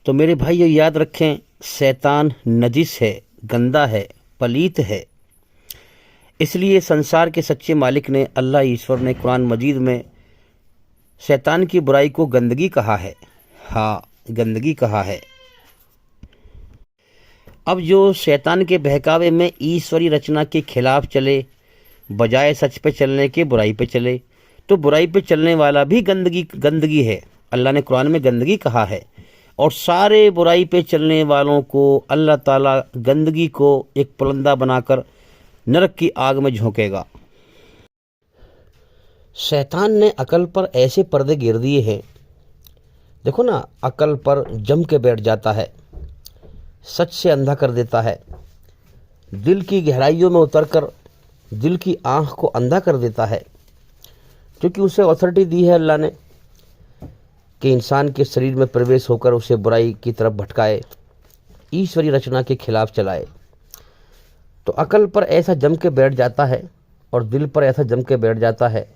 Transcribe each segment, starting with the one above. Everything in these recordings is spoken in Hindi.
तो मेरे भाई ये याद रखें, शैतान नजिस है, गंदा है, पलीत है। इसलिए संसार के सच्चे मालिक ने, अल्लाह ईश्वर ने कुरान मजीद में शैतान की बुराई को गंदगी कहा है। हाँ, गंदगी कहा है। अब जो शैतान के बहकावे में ईश्वरी रचना के खिलाफ चले, बजाय सच पे चलने के बुराई पे चले, तो बुराई पे चलने वाला भी गंदगी है। अल्लाह ने कुरान में गंदगी कहा है। और सारे बुराई पे चलने वालों को अल्लाह ताला गंदगी को एक पुलंदा बनाकर नरक की आग में झोंकेगा। शैतान ने अकल पर ऐसे पर्दे गिर दिए हैं, देखो ना, अकल पर जम के बैठ जाता है, सच से अंधा कर देता है, दिल की गहराइयों में उतरकर दिल की आंख को अंधा कर देता है। क्योंकि उसे अथॉरिटी दी है अल्लाह ने कि इंसान के शरीर में प्रवेश होकर उसे बुराई की तरफ भटकाए, ईश्वरी रचना के खिलाफ चलाए। तो अकल पर ऐसा जम के बैठ जाता है और दिल पर ऐसा जम के बैठ जाता है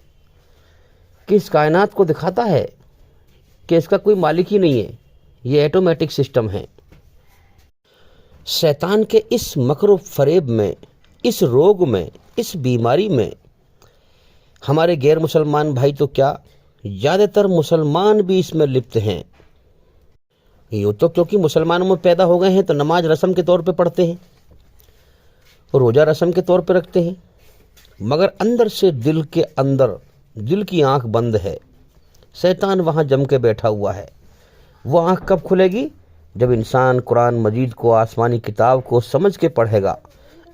कि इस कायनात को दिखाता है कि इसका कोई मालिक ही नहीं है, ये ऑटोमेटिक सिस्टम है। शैतान के इस मकर फरेब में, इस रोग में, इस बीमारी में हमारे गैर मुसलमान भाई तो क्या, ज़्यादातर मुसलमान भी इसमें लिप्त हैं। यूँ तो क्योंकि मुसलमानों में पैदा हो गए हैं तो नमाज रस्म के तौर पे पढ़ते हैं, रोज़ा रस्म के तौर पे रखते हैं, मगर अंदर से दिल के अंदर दिल की आंख बंद है। शैतान वहाँ जम के बैठा हुआ है। वो आंख कब खुलेगी? जब इंसान कुरान मजीद को, आसमानी किताब को समझ के पढ़ेगा,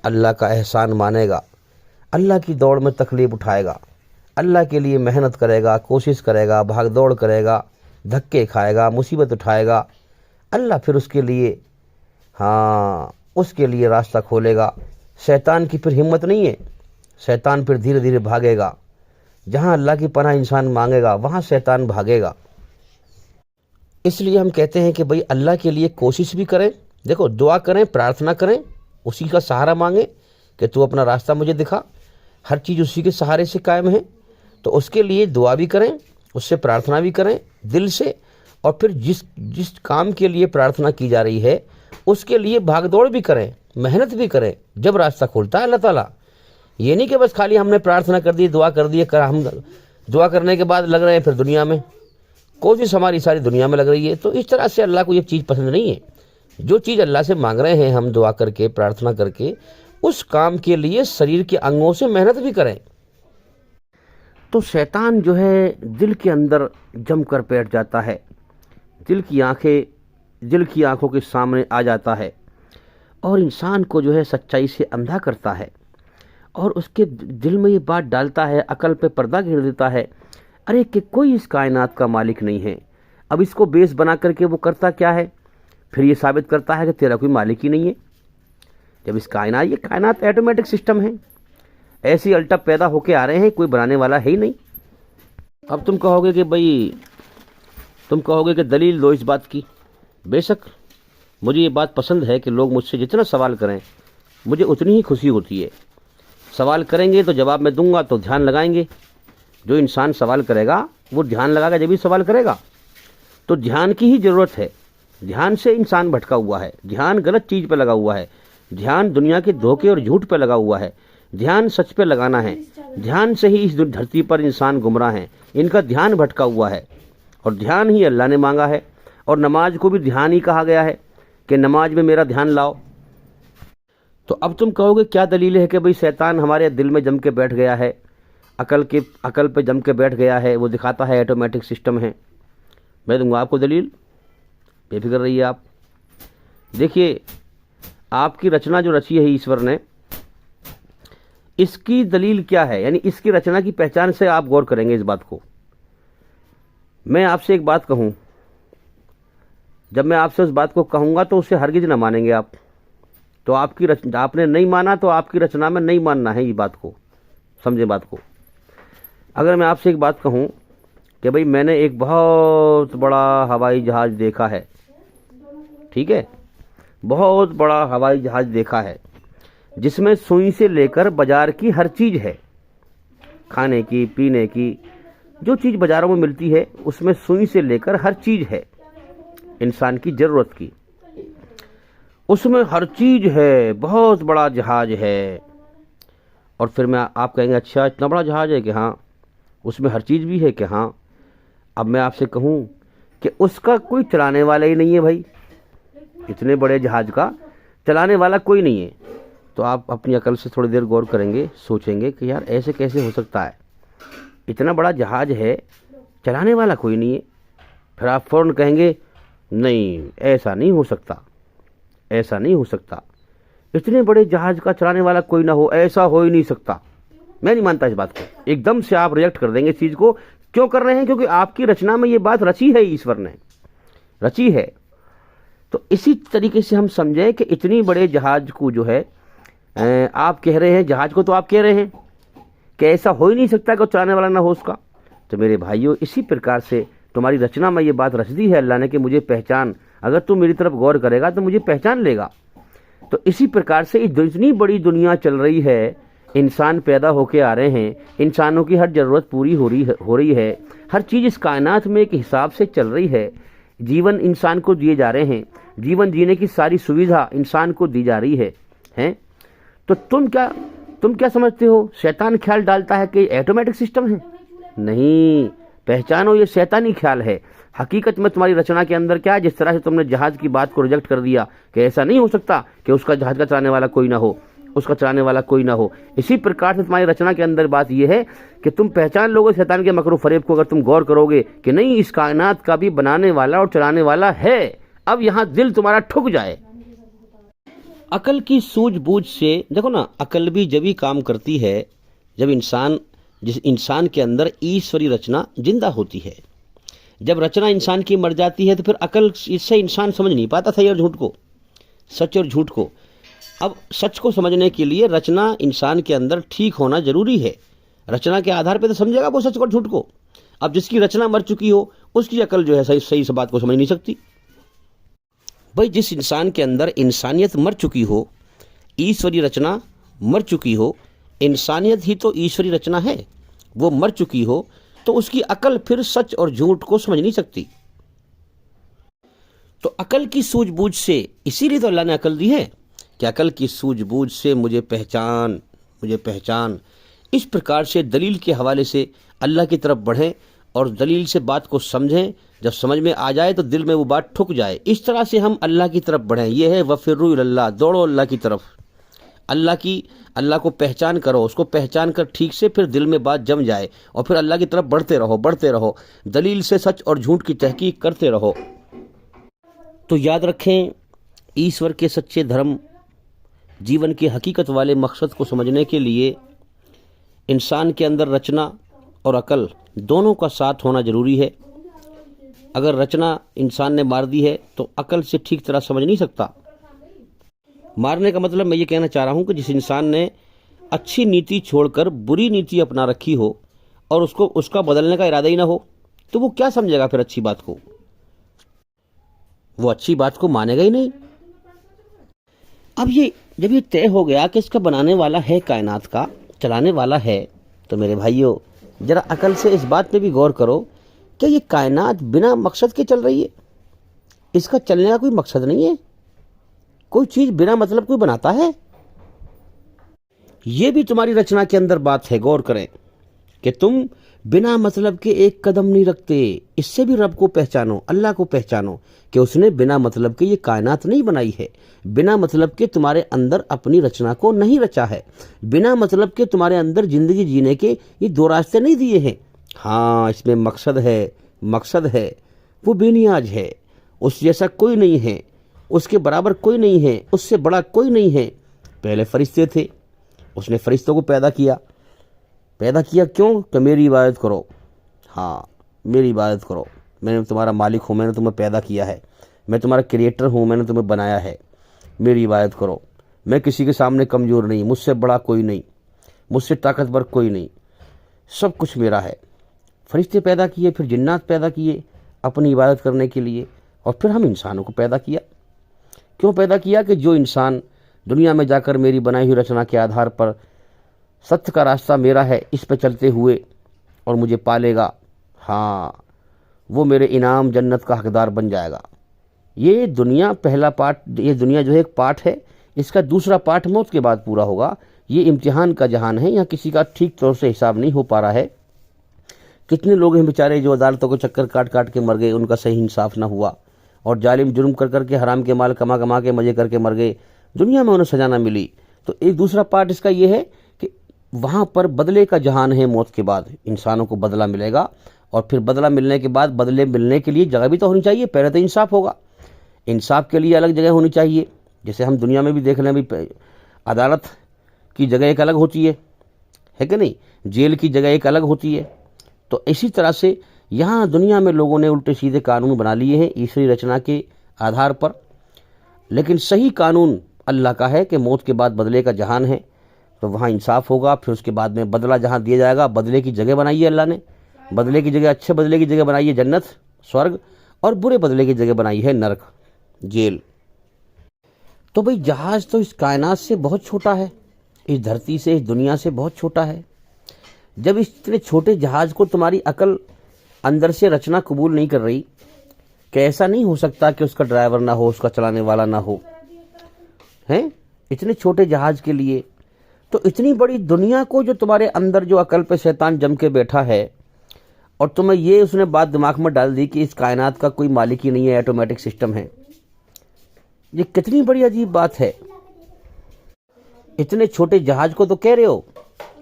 अल्लाह का एहसान मानेगा, अल्लाह की दौड़ में तकलीफ उठाएगा, अल्लाह के लिए मेहनत करेगा, कोशिश करेगा, भाग दौड़ करेगा, धक्के खाएगा, मुसीबत उठाएगा। अल्लाह फिर उसके लिए, हाँ, उसके लिए रास्ता खोलेगा। शैतान की फिर हिम्मत नहीं है, शैतान फिर धीरे धीरे भागेगा। जहाँ अल्लाह की पनाह इंसान मांगेगा वहाँ शैतान भागेगा। इसलिए हम कहते हैं कि भाई अल्लाह के लिए कोशिश भी करें, देखो, दुआ करें, प्रार्थना करें, उसी का सहारा मांगें कि तू अपना रास्ता मुझे दिखा। हर चीज़ उसी के सहारे से कायम है, तो उसके लिए दुआ भी करें, उससे प्रार्थना भी करें दिल से। और फिर जिस काम के लिए प्रार्थना की जा रही है उसके लिए भागदौड़ भी करें, मेहनत भी करें। जब रास्ता खोलता है अल्लाह ताला, ये नहीं कि बस खाली हमने प्रार्थना कर दी, दुआ कर दी, हम दुआ करने के बाद लग रहे हैं फिर दुनिया में, कोशिश हमारी सारी दुनिया में लग रही है। तो इस तरह से अल्लाह को ये चीज़ पसंद नहीं है। जो चीज़ अल्लाह से मांग रहे हैं हम दुआ करके, प्रार्थना करके, उस काम के लिए शरीर के अंगों से मेहनत भी करें। तो शैतान जो है दिल के अंदर जम कर बैठ जाता है, दिल की आंखों के सामने आ जाता है और इंसान को जो है सच्चाई से अंधा करता है और उसके दिल में ये बात डालता है, अकल पे पर्दा घेर देता है, अरे कि कोई इस कायनात का मालिक नहीं है। अब इसको बेस बना करके वो करता क्या है, फिर ये साबित करता है कि तेरा कोई मालिक ही नहीं है। जब ये कायनात ऑटोमेटिक सिस्टम है, ऐसी अल्टप पैदा होके आ रहे हैं, कोई बनाने वाला है ही नहीं। अब तुम कहोगे कि दलील दो इस बात की। बेशक मुझे ये बात पसंद है कि लोग मुझसे जितना सवाल करें मुझे उतनी ही खुशी होती है। सवाल करेंगे तो जवाब मैं दूंगा, तो ध्यान लगाएंगे। जो इंसान सवाल करेगा वो ध्यान लगाएगा, जब भी सवाल करेगा। तो ध्यान की ही ज़रूरत है। ध्यान से इंसान भटका हुआ है, ध्यान गलत चीज़ पे लगा हुआ है, ध्यान दुनिया के धोखे और झूठ पे लगा हुआ है। ध्यान सच पे लगाना है। ध्यान से ही इस धरती पर इंसान गुमराह हैं, इनका ध्यान भटका हुआ है। और ध्यान ही अल्लाह ने मांगा है। और नमाज को भी ध्यान ही कहा गया है कि नमाज में मेरा ध्यान लाओ। तो अब तुम कहोगे क्या दलील है कि भाई शैतान हमारे दिल में जम के बैठ गया है, अकल पे जम के बैठ गया है, वो दिखाता है ऑटोमेटिक सिस्टम है। मैं दूंगा आपको दलील, बेफिक्र रहिए आप। देखिए, आपकी रचना जो रची है ईश्वर ने, इसकी दलील क्या है, यानी इसकी रचना की पहचान से आप गौर करेंगे इस बात को। मैं आपसे एक बात कहूँ, जब मैं आपसे उस बात को कहूँगा तो उसे हरगिज ना मानेंगे आप। तो आपने नहीं माना तो आपकी रचना में नहीं मानना है, ये बात को समझे बात को। अगर मैं आपसे एक बात कहूँ कि भाई मैंने एक बहुत बड़ा हवाई जहाज़ देखा है, ठीक है, बहुत बड़ा हवाई जहाज़ देखा है जिसमें सुई से लेकर बाजार की हर चीज़ है, खाने की, पीने की, जो चीज़ बाज़ारों में मिलती है उसमें सुई से लेकर हर चीज़ है। इंसान की ज़रूरत की। उसमें हर चीज़ है, बहुत बड़ा जहाज़ है। और फिर मैं आप कहेंगे अच्छा इतना बड़ा जहाज़ है कि हाँ, उसमें हर चीज़ भी है कि हाँ। अब मैं आपसे कहूँ कि उसका कोई चलाने वाला ही नहीं है भाई, इतने बड़े जहाज़ का चलाने वाला कोई नहीं है। तो आप अपनी अकल से थोड़ी देर गौर करेंगे, सोचेंगे कि यार ऐसे कैसे हो सकता है, इतना बड़ा जहाज़ है, चलाने वाला कोई नहीं है। फिर आप फ़ौरन कहेंगे नहीं, ऐसा नहीं हो सकता, ऐसा नहीं हो सकता, इतने बड़े जहाज़ का चलाने वाला कोई ना हो, ऐसा हो ही नहीं सकता, मैं नहीं मानता इस बात को। एकदम से आप रिएक्ट कर देंगे इस चीज़ को। क्यों कर रहे हैं? क्योंकि आपकी रचना में ये बात रची है, ईश्वर ने रची है। तो इसी तरीके से हम समझें कि इतनी बड़े जहाज़ को जो है आप कह रहे हैं, जहाज़ को तो आप कह रहे हैं कि ऐसा हो ही नहीं सकता कि चलाने वाला ना हो उसका। तो मेरे भाइयों, इसी प्रकार से तुम्हारी रचना में ये बात रच दी है अल्लाह ने कि मुझे पहचान, अगर तू मेरी तरफ गौर करेगा तो मुझे पहचान लेगा। तो इसी प्रकार से इतनी बड़ी दुनिया चल रही है, इंसान पैदा होके आ रहे हैं, इंसानों की हर ज़रूरत पूरी हो रही है, हर चीज़ इस कायनात में एक हिसाब से चल रही है, जीवन इंसान को दिए जा रहे हैं, जीवन जीने की सारी सुविधा इंसान को दी जा रही है। तो तुम क्या समझते हो? शैतान ख्याल डालता है कि ऑटोमेटिक सिस्टम है? नहीं, पहचानो ये शैतानी ख्याल है। हकीकत में तुम्हारी रचना के अंदर क्या है? जिस तरह से तुमने जहाज की बात को रिजेक्ट कर दिया कि ऐसा नहीं हो सकता कि उसका जहाज का चलाने वाला कोई ना हो, उसका चलाने वाला कोई ना हो, इसी प्रकार से तुम्हारी रचना के अंदर बात यह है कि तुम पहचान लोगे शैतान के मकरू फरेब को। अगर तुम गौर करोगे कि नहीं, इस कायनात का भी बनाने वाला और चलाने वाला है, अब यहां दिल तुम्हारा ठुक जाए। अकल की सूझबूझ से देखो ना, अकल भी जब ही काम करती है जब जिस इंसान के अंदर ईश्वरी रचना जिंदा होती है। जब रचना इंसान की मर जाती है तो फिर अकल इससे इंसान समझ नहीं पाता सही और झूठ को, सच और झूठ को। अब सच को समझने के लिए रचना इंसान के अंदर ठीक होना जरूरी है। रचना के आधार पर तो समझेगा वो सच और झूठ को। अब जिसकी रचना मर चुकी हो उसकी अकल जो है सही से बात को समझ नहीं सकती। भाई, जिस इंसान के अंदर इंसानियत मर चुकी हो, ईश्वरी रचना मर चुकी हो, इंसानियत ही तो ईश्वरी रचना है, वो मर चुकी हो, तो उसकी अकल फिर सच और झूठ को समझ नहीं सकती। तो अकल की सूझबूझ से, इसीलिए तो अल्लाह ने अकल दी है कि अकल की सूझबूझ से मुझे पहचान। इस प्रकार से दलील के हवाले से अल्लाह की तरफ बढ़ें और दलील से बात को समझें। जब समझ में आ जाए तो दिल में वो बात ठुक जाए। इस तरह से हम अल्लाह की तरफ बढ़ें। ये है वफ़िर्रू इलल्लाह, दौड़ो अल्लाह की तरफ। अल्लाह को पहचान करो, उसको पहचान कर ठीक से फिर दिल में बात जम जाए और फिर अल्लाह की तरफ बढ़ते रहो। दलील से सच और झूठ की तहकीक करते रहो। तो याद रखें, ईश्वर के सच्चे धर्म, जीवन की हकीकत वाले मकसद को समझने के लिए इंसान के अंदर रचना और अकल दोनों का साथ होना जरूरी है। अगर रचना इंसान ने मार दी है तो अकल से ठीक तरह समझ नहीं सकता। मारने का मतलब मैं ये कहना चाह रहा हूँ कि जिस इंसान ने अच्छी नीति छोड़कर बुरी नीति अपना रखी हो और उसका बदलने का इरादा ही ना हो, तो वो क्या समझेगा फिर अच्छी बात को? वो अच्छी बात को मानेगा ही नहीं। अब जब ये तय हो गया कि इसका बनाने वाला है, कायनात का चलाने वाला है, तो मेरे भाइयों जरा अकल से इस बात पे भी गौर करो कि ये कायनात बिना मकसद के चल रही है। इसका चलने का कोई मकसद नहीं है। कोई चीज बिना मतलब कोई बनाता है? ये भी तुम्हारी रचना के अंदर बात है, गौर करें कि तुम बिना मतलब के एक कदम नहीं रखते। इससे भी रब को पहचानो, अल्लाह को पहचानो कि उसने बिना मतलब के ये कायनात नहीं बनाई है, बिना मतलब के तुम्हारे अंदर अपनी रचना को नहीं रचा है, बिना मतलब के तुम्हारे अंदर जिंदगी जीने के ये दो रास्ते नहीं दिए हैं। हाँ, इसमें मकसद है, वो बेनियाज है, उस जैसा कोई नहीं है, उसके बराबर कोई नहीं है, उससे बड़ा कोई नहीं है। पहले फरिश्ते थे, उसने फरिश्तों को पैदा किया क्यों? कि मेरी इबादत करो। हाँ, मेरी इबादत करो, मैंने तुम्हारा मालिक हूँ, मैंने तुम्हें पैदा किया है, मैं तुम्हारा क्रिएटर हूँ, मैंने तुम्हें बनाया है, मेरी इबादत करो। मैं किसी के सामने कमज़ोर नहीं, मुझसे बड़ा कोई नहीं, मुझसे ताकतवर कोई नहीं, सब कुछ मेरा है। फरिश्ते पैदा किए, फिर जिन्नात पैदा किए अपनी इबादत करने के लिए, और फिर हम इंसानों को पैदा किया। क्यों पैदा किया? कि जो इंसान दुनिया में जाकर मेरी बनाई हुई रचना के आधार पर सत्य का रास्ता मेरा है, इस पर चलते हुए और मुझे पालेगा, हाँ, वो मेरे इनाम जन्नत का हकदार बन जाएगा। ये दुनिया पहला पार्ट, ये दुनिया जो है एक पार्ट है, इसका दूसरा पार्ट मौत के बाद पूरा होगा। ये इम्तिहान का जहान है, यहाँ किसी का ठीक तौर से हिसाब नहीं हो पा रहा है। कितने लोग हैं बेचारे जो अदालतों को चक्कर काट काट के मर गए, उनका सही इंसाफ ना हुआ, और जालिम जुर्म कर करके हराम के माल कमा कमा के मजे करके मर गए, दुनिया में उन्हें सजा ना मिली। तो एक दूसरा पार्ट इसका ये है कि वहाँ पर बदले का जहान है, मौत के बाद इंसानों को बदला मिलेगा, और फिर बदला मिलने के बाद बदले मिलने के लिए जगह भी तो होनी चाहिए। पहले तो इंसाफ होगा, इंसाफ के लिए अलग जगह होनी चाहिए। जैसे हम दुनिया में भी देख लें, भी अदालत की जगह एक अलग होती है कि नहीं, जेल की जगह एक अलग होती है। तो इसी तरह से यहाँ दुनिया में लोगों ने उल्टे सीधे कानून बना लिए हैं ईश्वरीय रचना के आधार पर, लेकिन सही कानून अल्लाह का है कि मौत के बाद बदले का जहान है, तो वहाँ इंसाफ होगा। फिर उसके बाद में बदला जहाँ दिया जाएगा, बदले की जगह बनाई है अल्लाह ने, बदले की जगह, अच्छे बदले की जगह बनाई है जन्नत स्वर्ग, और बुरे बदले की जगह बनाई है नरक जेल। तो भाई जहाज तो इस कायनात से बहुत छोटा है, इस धरती से, इस दुनिया से बहुत छोटा है। जब इस इतने छोटे जहाज को तुम्हारी अकल अंदर से रचना कबूल नहीं कर रही कि ऐसा नहीं हो सकता कि उसका ड्राइवर ना हो, उसका चलाने वाला ना हो, हैं इतने छोटे जहाज के लिए, तो इतनी बड़ी दुनिया को जो तुम्हारे अंदर जो अकल पे शैतान जम के बैठा है, और तुम्हें ये उसने बात दिमाग में डाल दी कि इस कायनात का कोई मालिक ही नहीं है, ऑटोमेटिक सिस्टम है। ये कितनी बड़ी अजीब बात है। इतने छोटे जहाज को तो कह रहे हो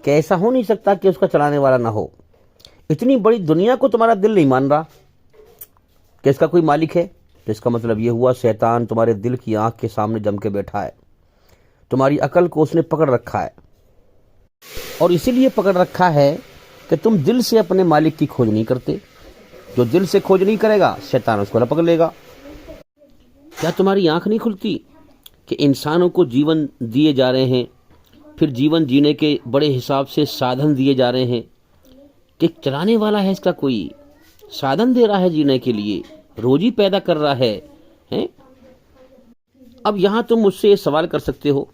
कि ऐसा हो नहीं सकता कि उसका चलाने वाला ना हो। इतनी बड़ी दुनिया को तुम्हारा दिल नहीं मान रहा कि इसका कोई मालिक है, तो इसका मतलब ये हुआ शैतान तुम्हारे दिल की आंख के सामने जम के बैठा है, तुम्हारी अकल को उसने पकड़ रखा है, और इसीलिए पकड़ रखा है कि तुम दिल से अपने मालिक की खोज नहीं करते। जो दिल से खोज नहीं करेगा, शैतान उसको पकड़ लेगा। क्या तुम्हारी आंख नहीं खुलती कि इंसानों को जीवन दिए जा रहे हैं, फिर जीवन जीने के बड़े हिसाब से साधन दिए जा रहे हैं, कि चलाने वाला है इसका कोई, साधन दे रहा है जीने के लिए, रोजी पैदा कर रहा है, हैं? अब यहाँ तुम मुझसे ये सवाल कर सकते हो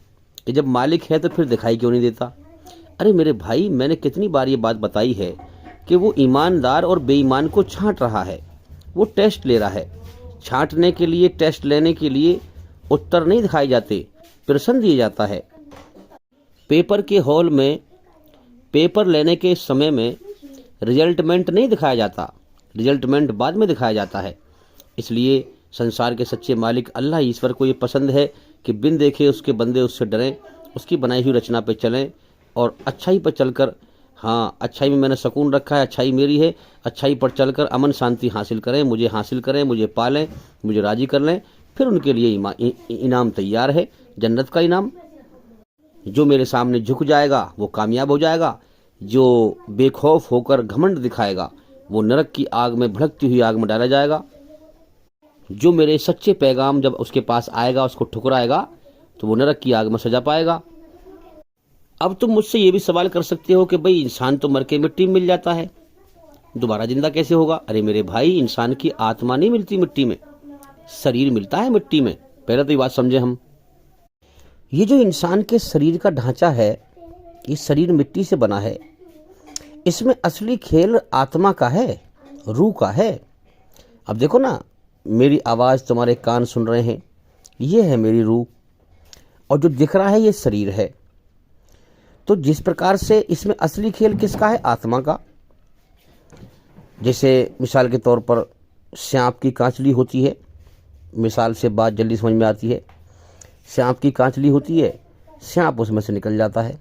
कि जब मालिक है तो फिर दिखाई क्यों नहीं देता? अरे मेरे भाई, मैंने कितनी बार ये बात बताई है कि वो ईमानदार और बेईमान को छांट रहा है, वो टेस्ट ले रहा है। छांटने के लिए, टेस्ट लेने के लिए उत्तर नहीं दिखाए जाते, प्रश्न दिए जाता है। पेपर के हॉल में पेपर लेने के समय में रिजल्टमेंट नहीं दिखाया जाता, रिजल्टमेंट बाद में दिखाया जाता है। इसलिए संसार के सच्चे मालिक अल्लाह ईश्वर को ये पसंद है कि बिन देखे उसके बंदे उससे डरें, उसकी बनाई हुई रचना पे चलें, और अच्छाई पर चलकर, हाँ अच्छाई में मैंने सुकून रखा है, अच्छाई मेरी है, अच्छाई पर चलकर अमन शांति हासिल करें, मुझे हासिल करें, मुझे पालें, मुझे राजी कर लें। फिर उनके लिए इनाम तैयार है, जन्नत का इनाम। जो मेरे सामने झुक जाएगा वो कामयाब हो जाएगा, जो बेखौफ होकर घमंड दिखाएगा वो नरक की आग में, भड़कती हुई आग में डाला जाएगा। जो मेरे सच्चे पैगाम जब उसके पास आएगा, उसको ठुकराएगा, तो वो नरक की आग में सजा पाएगा। अब तुम मुझसे ये भी सवाल कर सकते हो कि भाई इंसान तो मर के मिट्टी में मिल जाता है, दोबारा जिंदा कैसे होगा? अरे मेरे भाई, इंसान की आत्मा नहीं मिलती मिट्टी में, शरीर मिलता है मिट्टी में। पहले तो ये बात समझे हम। ये जो इंसान के शरीर का ढांचा है, ये शरीर मिट्टी से बना है, इसमें असली खेल आत्मा का है, रूह का है। अब देखो ना, मेरी आवाज़ तुम्हारे कान सुन रहे हैं, ये है मेरी रूह, और जो दिख रहा है ये शरीर है। तो जिस प्रकार से इसमें असली खेल किसका है? आत्मा का। जैसे मिसाल के तौर पर सांप की कांचली होती है, मिसाल से बात जल्दी समझ में आती है। सांप की कांचली होती है, सांप उसमें से निकल जाता है।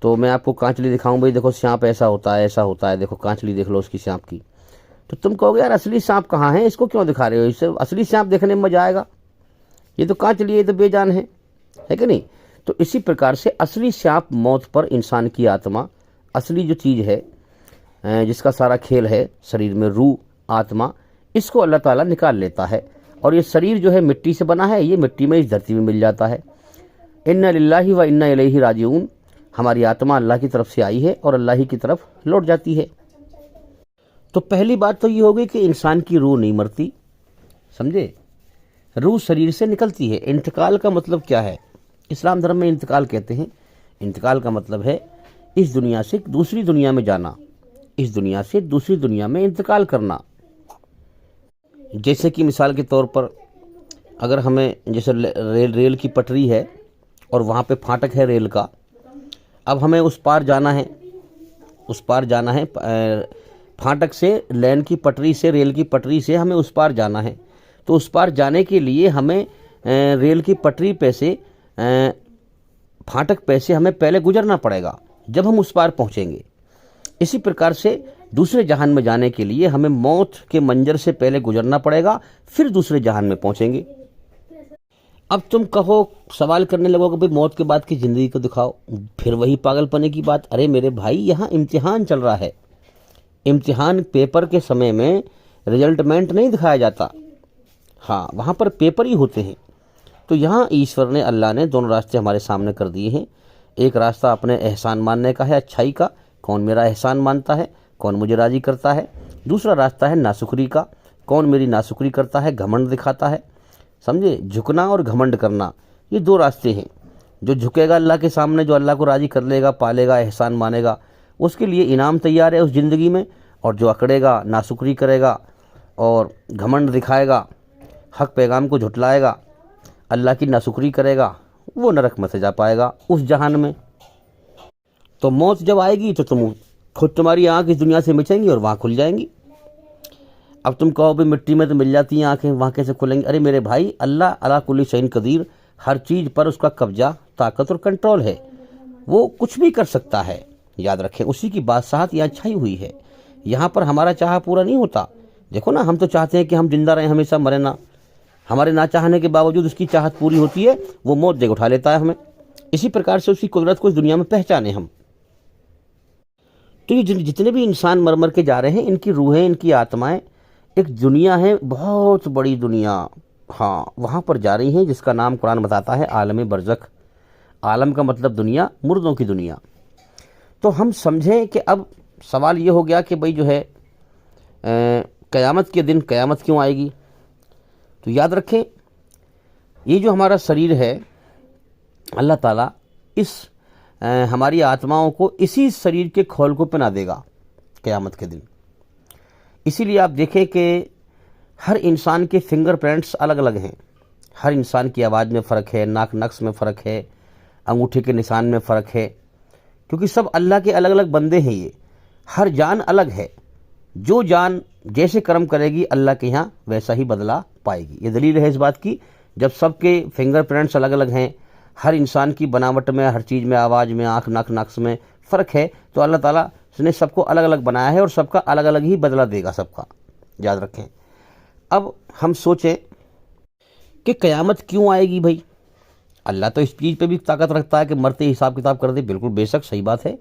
तो मैं आपको कांचली दिखाऊं, भाई देखो सांप ऐसा होता है, ऐसा होता है, देखो कांचली देख लो उसकी सांप की। तो तुम कहोगे यार असली सांप कहाँ है, इसको क्यों दिखा रहे हो, इससे असली सांप देखने में मजा आएगा, ये तो कांचली, ये तो बेजान है कि नहीं? तो इसी प्रकार से असली सांप मौत पर इंसान की आत्मा, असली जो चीज़ है जिसका सारा खेल है शरीर में, रूह आत्मा, इसको अल्लाह ताला निकाल लेता है। और ये शरीर जो है मिट्टी से बना है, ये मिट्टी में इस धरती में मिल जाता है। इन्ना लिल्लाहि व इन्ना इलैहि राजिऊन, हमारी आत्मा अल्लाह की तरफ से आई है और अल्लाह ही की तरफ लौट जाती है। तो पहली बात तो ये हो गई कि इंसान की रूह नहीं मरती, समझे? रूह शरीर से निकलती है। इंतकाल का मतलब क्या है? इस्लाम धर्म में इंतकाल कहते हैं, इंतकाल का मतलब है इस दुनिया से दूसरी दुनिया में जाना, इस दुनिया से दूसरी दुनिया में इंतकाल करना। जैसे कि मिसाल के तौर पर अगर हमें जैसे रेल की पटरी है और वहाँ पे फाटक है रेल का, अब हमें उस पार जाना है, फाटक से लाइन की पटरी से, रेल की पटरी से हमें उस पार जाना है। तो उस पार जाने के लिए हमें रेल की पटरी पे से, फाटक पे से हमें पहले गुजरना पड़ेगा, जब हम उस पार पहुँचेंगे। इसी प्रकार से दूसरे जहान में जाने के लिए हमें मौत के मंजर से पहले गुजरना पड़ेगा, फिर दूसरे जहान में पहुँचेंगे। अब तुम कहो, सवाल करने लगोगे भाई मौत के बाद की ज़िंदगी को दिखाओ, फिर वही पागलपने की बात। अरे मेरे भाई, यहाँ इम्तिहान चल रहा है। इम्तिहान पेपर के समय में रिजल्टमेंट नहीं दिखाया जाता, हाँ वहाँ पर पेपर ही होते हैं। तो यहाँ ईश्वर ने, अल्लाह ने दोनों रास्ते हमारे सामने कर दिए हैं। एक रास्ता अपने एहसान मानने का है, अच्छाई का, कौन मेरा एहसान मानता है, कौन मुझे राज़ी करता है। दूसरा रास्ता है नाशुक्री का, कौन मेरी नाशुक्री करता है, घमंड दिखाता है। समझे, झुकना और घमंड करना, ये दो रास्ते हैं। जो झुकेगा अल्लाह के सामने, जो अल्लाह को राज़ी कर लेगा, पालेगा, एहसान मानेगा, उसके लिए इनाम तैयार है उस ज़िंदगी में। और जो अकड़ेगा, नाशुक्री करेगा और घमंड दिखाएगा, हक पैगाम को झुटलाएगा, अल्लाह की नाशुक्री करेगा, वो नरक में से जा पाएगा उस जहान में। तो मौत जब आएगी तो तुम्हारी आँख इस दुनिया से मिचेंगी और वहाँ खुल जाएंगी। अब तुम कहो भाई मिट्टी में तो मिल जाती हैं आँखें, वहाँ कैसे खुलेंगी? अरे मेरे भाई, अल्लाह अला कुल्ली शैइन कदीर, हर चीज़ पर उसका कब्जा, ताकत और कंट्रोल है, वो कुछ भी कर सकता है। याद रखें, उसी की बादशाहत यहाँ छाई हुई है। यहाँ पर हमारा चाह पूरा नहीं होता। देखो ना, हम तो चाहते हैं कि हम जिंदा रहें, हमेशा मरे ना। हमारे ना चाहने के बावजूद उसकी चाहत पूरी होती है, वो मौत दे उठा लेता है हमें। इसी प्रकार से उसकी कुदरत को इस दुनिया में पहचाने हम। तो ये जितने भी इंसान मर मर के जा रहे हैं, इनकी रूहें, इनकी आत्माएं एक दुनिया है, बहुत बड़ी दुनिया, हाँ वहाँ पर जा रही हैं, जिसका नाम कुरान बताता है आलम बरज़ख। आलम का मतलब दुनिया, मुर्दों की दुनिया। तो हम समझें कि अब सवाल ये हो गया कि भाई जो है क़यामत के दिन क़यामत क्यों आएगी? तो याद रखें, ये जो हमारा शरीर है, अल्लाह ताला इस हमारी आत्माओं को इसी शरीर के खोल को पहना देगा क़यामत के दिन। इसीलिए आप देखें कि हर इंसान के फिंगरप्रिंट्स अलग अलग हैं। हर इंसान की आवाज़ में फ़र्क है, नाक नक्श में फ़र्क है, अंगूठे के निशान में फ़र्क है, क्योंकि सब अल्लाह के अलग अलग बंदे हैं। ये हर जान अलग है। जो जान जैसे कर्म करेगी, अल्लाह के यहाँ वैसा ही बदला पाएगी। ये दलील है इस बात की, जब सबके फिंगरप्रिंट्स अलग अलग हैं, हर इंसान की बनावट में, हर चीज़ में, आवाज़ में, आँख नाक नक्श में फ़र्क है, तो अल्लाह ताला ने सबको अलग अलग बनाया है और सबका अलग अलग ही बदला देगा सबका। याद रखें। अब हम सोचें कि क़यामत क्यों आएगी भाई? अल्लाह तो इस चीज़ पे भी ताकत रखता है कि मरते ही हिसाब किताब कर दे। बिल्कुल बेशक सही बात है,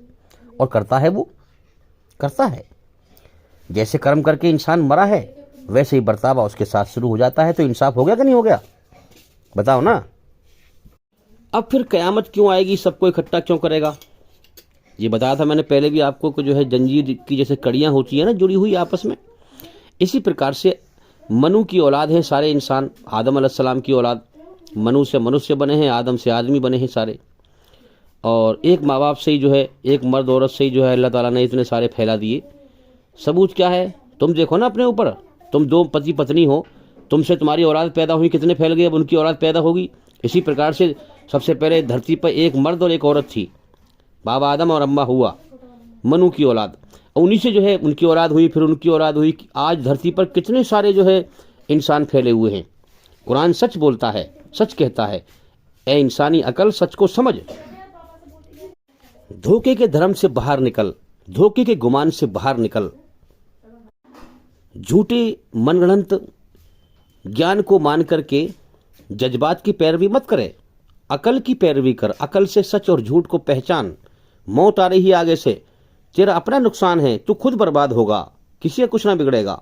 और करता है, वो करता है। जैसे कर्म करके इंसान मरा है, वैसे ही बर्तावा उसके साथ शुरू हो जाता है। तो इंसाफ हो गया कि नहीं हो गया? बताओ ना। अब फिर क़यामत क्यों आएगी, सबको इकट्ठा क्यों करेगा? ये बताया था मैंने पहले भी आपको कि जो है जंजीर की जैसे कड़ियाँ होती हैं ना, जुड़ी हुई आपस में, इसी प्रकार से मनु की औलाद हैं सारे इंसान। आदम अलैहिस्सलाम की औलाद, मनु से मनुष्य बने हैं, आदम से आदमी बने हैं सारे। और एक माँ बाप से ही जो है, एक मर्द औरत से ही जो है अल्लाह ताला ने इतने सारे फैला दिए। सबूत क्या है? तुम देखो ना अपने ऊपर, तुम दो पति पत्नी हो, तुमसे तुम्हारी औलाद पैदा हुई, कितने फैल गए, अब उनकी औलाद पैदा होगी। इसी प्रकार से सबसे पहले धरती पर एक मर्द और एक औरत थी, बाबा आदम और अम्मा हुआ, मनु की औलाद। उन्हीं से जो है उनकी औलाद हुई, फिर उनकी औलाद हुई। आज धरती पर कितने सारे जो है इंसान फैले हुए हैं। कुरान सच बोलता है, सच कहता है, ए इंसानी अकल, सच को समझ, धोखे के धर्म से बाहर निकल, धोखे के गुमान से बाहर निकल, झूठे मनगढ़ंत ज्ञान को मान करके जज्बात की पैरवी मत करे, अकल की पैरवी कर। अकल से सच और झूठ को पहचान। मौत आ रही है आगे से, तेरा अपना नुकसान है, तू खुद बर्बाद होगा, किसी का कुछ ना बिगड़ेगा।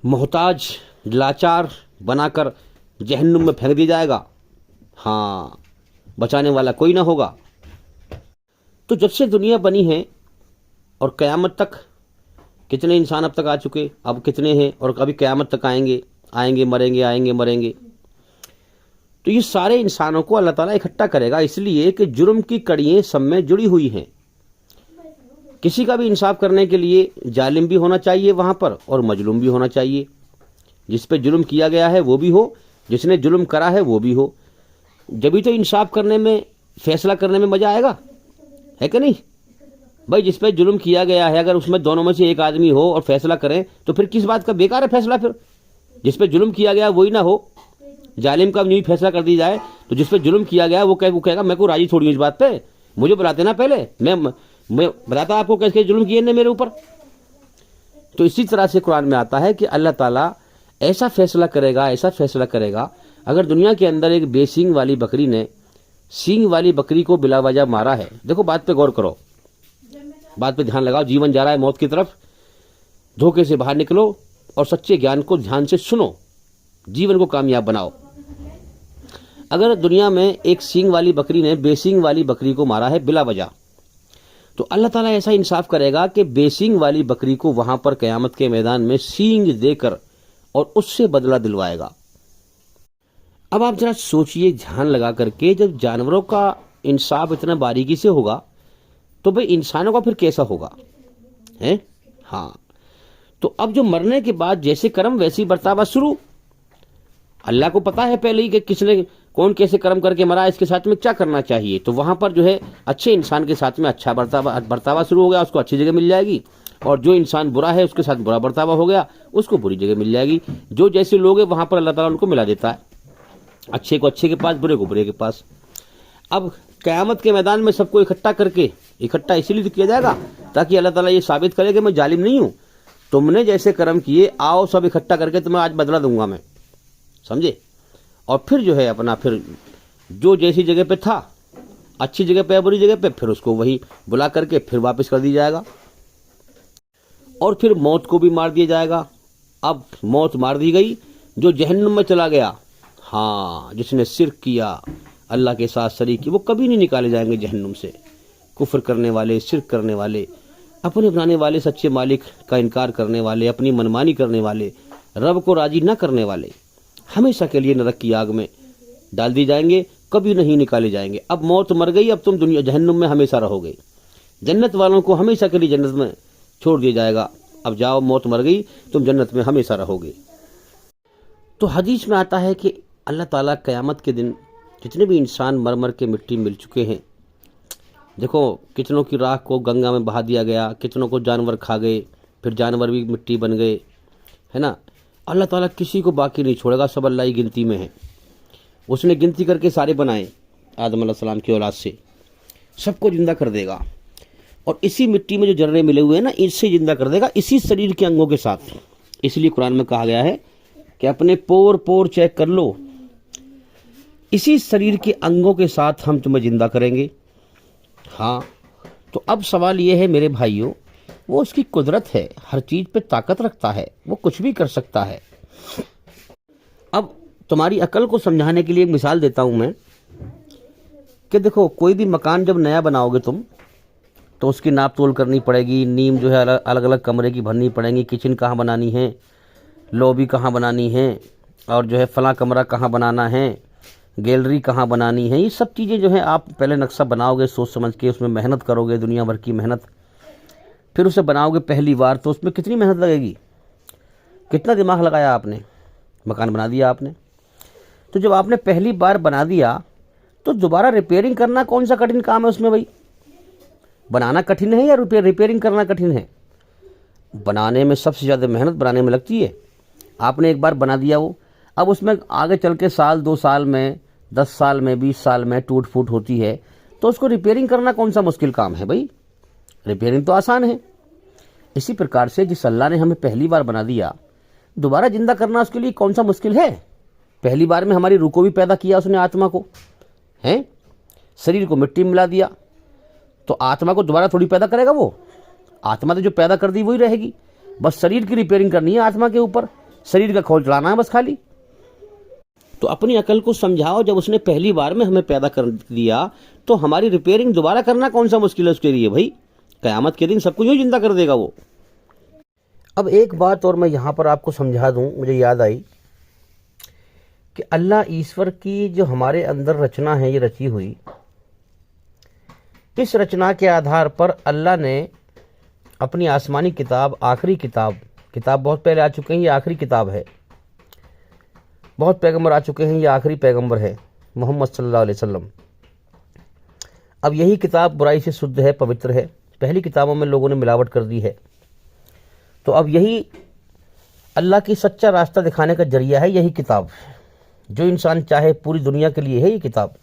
मोहताज लाचार बनाकर जहन्नुम में फेंक दिया जाएगा, हाँ बचाने वाला कोई ना होगा। तो जब से दुनिया बनी है और क़यामत तक कितने इंसान अब तक आ चुके, अब कितने हैं और कभी क़यामत तक आएंगे, आएंगे मरेंगे, आएंगे मरेंगे। तो ये सारे इंसानों को अल्लाह ताला इकट्ठा करेगा, इसलिए कि जुर्म की कड़ियाँ सब में जुड़ी हुई हैं। किसी का भी इंसाफ करने के लिए जालिम भी होना चाहिए वहाँ पर, और मजलूम भी होना चाहिए। जिस पे जुर्म किया गया है वो भी हो, जिसने जुल्म करा है वो भी हो। जब भी तो इंसाफ करने में, फैसला करने में मजा आएगा, है कि नहीं भाई। जिस पे जुल्म किया गया है अगर उसमें दोनों में से एक आदमी हो और फैसला करे तो फिर किस बात का बेकार है फैसला। फिर जिस पे जुल्म किया गया वही ना हो, जालिम का न्यू फैसला कर दी जाए तो जिस पे जुल्म किया गया वो कहेगा मैं को राजी थोड़ी हूं इस बात पे, मुझे बुलाते ना पहले, मैं बताता आपको कैसे जुल्म किए ने मेरे ऊपर। तो इसी तरह से कुरान में आता है कि अल्लाह ताला ऐसा फैसला करेगा, ऐसा फैसला करेगा। अगर दुनिया के अंदर एक बेसींग वाली बकरी ने सींग वाली बकरी को बिला वजह मारा है, देखो बात पे गौर करो, बात पे ध्यान लगाओ। जीवन जा रहा है मौत की तरफ, धोखे से बाहर निकलो और सच्चे ज्ञान को ध्यान से सुनो, जीवन को कामयाब बनाओ। अगर दुनिया में एक सींग वाली बकरी ने बेसींग वाली बकरी को मारा है बिला वजह, तो अल्लाह ताला ऐसा इंसाफ करेगा कि बेसींग वाली बकरी को वहां पर कयामत के मैदान में सींग देकर और उससे बदला दिलवाएगा। अब आप जरा सोचिए ध्यान लगा करके, जब जानवरों का इंसाफ इतना बारीकी से होगा तो भाई इंसानों का फिर कैसा होगा, है? हाँ, तो अब जो मरने के बाद जैसे कर्म वैसी बर्तावा शुरू। अल्लाह को पता है पहले ही कि किसने कौन कैसे कर्म करके मरा, इसके साथ में क्या करना चाहिए। तो वहां पर जो है अच्छे इंसान के साथ में अच्छा बर्तावा शुरू हो गया, उसको अच्छी जगह मिल जाएगी। और जो इंसान बुरा है उसके साथ बुरा बर्तावा हो गया, उसको बुरी जगह मिल जाएगी। जो जैसे लोग हैं वहां पर अल्लाह ताला उनको मिला देता है, अच्छे को अच्छे के पास, बुरे को बुरे के पास। अब क़यामत के मैदान में सबको इकट्ठा करके, इकट्ठा इसीलिए किया जाएगा ताकि अल्लाह ताला ये साबित करे कि मैं जालिम नहीं हूं, तुमने जैसे कर्म किए आओ सब इकट्ठा करके तुम्हें आज बदला दूंगा मैं, समझे। और फिर जो है अपना, फिर जो जैसी जगह पे था, अच्छी जगह पे या बुरी जगह पे, फिर उसको वही बुला करके फिर वापस कर दी जाएगा। और फिर मौत को भी मार दिया जाएगा। अब मौत मार दी गई, जो जहन्नुम में चला गया, हाँ, जिसने शिर्क किया, अल्लाह के साथ शरीक की, वो कभी नहीं निकाले जाएंगे जहन्नुम से। कुफ्र करने वाले, शिर्क करने वाले, अपने बनाने वाले सच्चे मालिक का इनकार करने वाले, अपनी मनमानी करने वाले, रब को राजी न करने वाले हमेशा के लिए नरक की आग में डाल दी जाएंगे, कभी नहीं निकाले जाएंगे। अब मौत मर गई, अब तुम दुनिया जहन्नुम में हमेशा रहोगे। जन्नत वालों को हमेशा के लिए जन्नत में छोड़ दिया जाएगा, अब जाओ मौत मर गई, तुम जन्नत में हमेशा रहोगे। तो हदीस में आता है कि अल्लाह ताला क़यामत के दिन जितने भी इंसान मर मर के मिट्टी मिल चुके हैं, देखो कितनों की राख को गंगा में बहा दिया गया, कितनों को जानवर खा गए, फिर जानवर भी मिट्टी बन गए, है ना। अल्लाह ताला किसी को बाकी नहीं छोड़ेगा, सब अल्लाह की गिनती में है। उसने गिनती करके सारे बनाए, आदम अलैहिस्सलाम की औलाद से सबको जिंदा कर देगा। और इसी मिट्टी में जो जर्रे मिले हुए हैं ना, इससे जिंदा कर देगा, इसी शरीर के अंगों के साथ। इसलिए कुरान में कहा गया है कि अपने पोर पोर चेक कर लो, इसी शरीर के अंगों के साथ हम तुम्हें जिंदा करेंगे। हाँ, तो अब सवाल ये है मेरे भाइयों, वो उसकी कुदरत है, हर चीज पे ताकत रखता है, वो कुछ भी कर सकता है। अब तुम्हारी अकल को समझाने के लिए एक मिसाल देता हूं मैं कि देखो, कोई भी मकान जब नया बनाओगे तुम, तो उसकी नाप तोल करनी पड़ेगी, नीम जो है अलग अलग कमरे की भरनी पड़ेगी, किचन कहाँ बनानी है, लॉबी कहाँ बनानी है, और जो है फला कमरा कहाँ बनाना है, गैलरी कहाँ बनानी है। ये सब चीज़ें जो है आप पहले नक्शा बनाओगे सोच समझ के, उसमें मेहनत करोगे, दुनिया भर की मेहनत, फिर उसे बनाओगे पहली बार, तो उसमें कितनी मेहनत लगेगी, कितना दिमाग लगाया आपने, मकान बना दिया आपने। तो जब आपने पहली बार बना दिया तो दोबारा रिपेयरिंग करना कौन सा कठिन काम है उसमें भाई? बनाना कठिन है या रिपेयरिंग करना कठिन है? बनाने में सबसे ज़्यादा मेहनत बनाने में लगती है। आपने एक बार बना दिया वो, अब उसमें आगे चल के साल 2 साल में, 10 साल में, 20 साल में टूट फूट होती है, तो उसको रिपेयरिंग करना कौन सा मुश्किल काम है भाई? रिपेयरिंग तो आसान है। इसी प्रकार से जिस अल्लाह ने हमें पहली बार बना दिया, दोबारा जिंदा करना उसके लिए कौन सा मुश्किल है? पहली बार में हमारी रूह को भी पैदा किया उसने, आत्मा को, हैं, शरीर को मिट्टी मिला दिया, तो आत्मा को दोबारा थोड़ी पैदा करेगा वो? आत्मा तो जो पैदा कर दी वही रहेगी, बस शरीर की रिपेयरिंग करनी है आत्मा के ऊपर, शरीर का खोल चलाना है बस खाली। तो अपनी अकल को समझाओ, जब उसने पहली बार में हमें पैदा कर दिया तो हमारी रिपेयरिंग दोबारा करना कौन सा मुश्किल है उसके लिए भाई? क़यामत के दिन सबको यूँ जिंदा कर देगा वो। अब एक बात और मैं यहाँ पर आपको समझा दूँ, मुझे याद आई कि अल्लाह ईश्वर की जो हमारे अंदर रचना है, ये रची हुई, इस रचना के आधार पर अल्लाह ने अपनी आसमानी किताब, आखिरी किताब बहुत पहले आ चुके हैं, ये आखिरी किताब है, बहुत पैगंबर आ चुके हैं, ये आखिरी पैगंबर है मोहम्मद सल्लल्लाहु अलैहि वसल्लम। अब यही किताब बुराई से शुद्ध है, पवित्र है। पहली किताबों में लोगों ने मिलावट कर दी है, तो अब यही अल्लाह की सच्चा रास्ता दिखाने का जरिया है यही किताब। जो इंसान चाहे, पूरी दुनिया के लिए है ये किताब।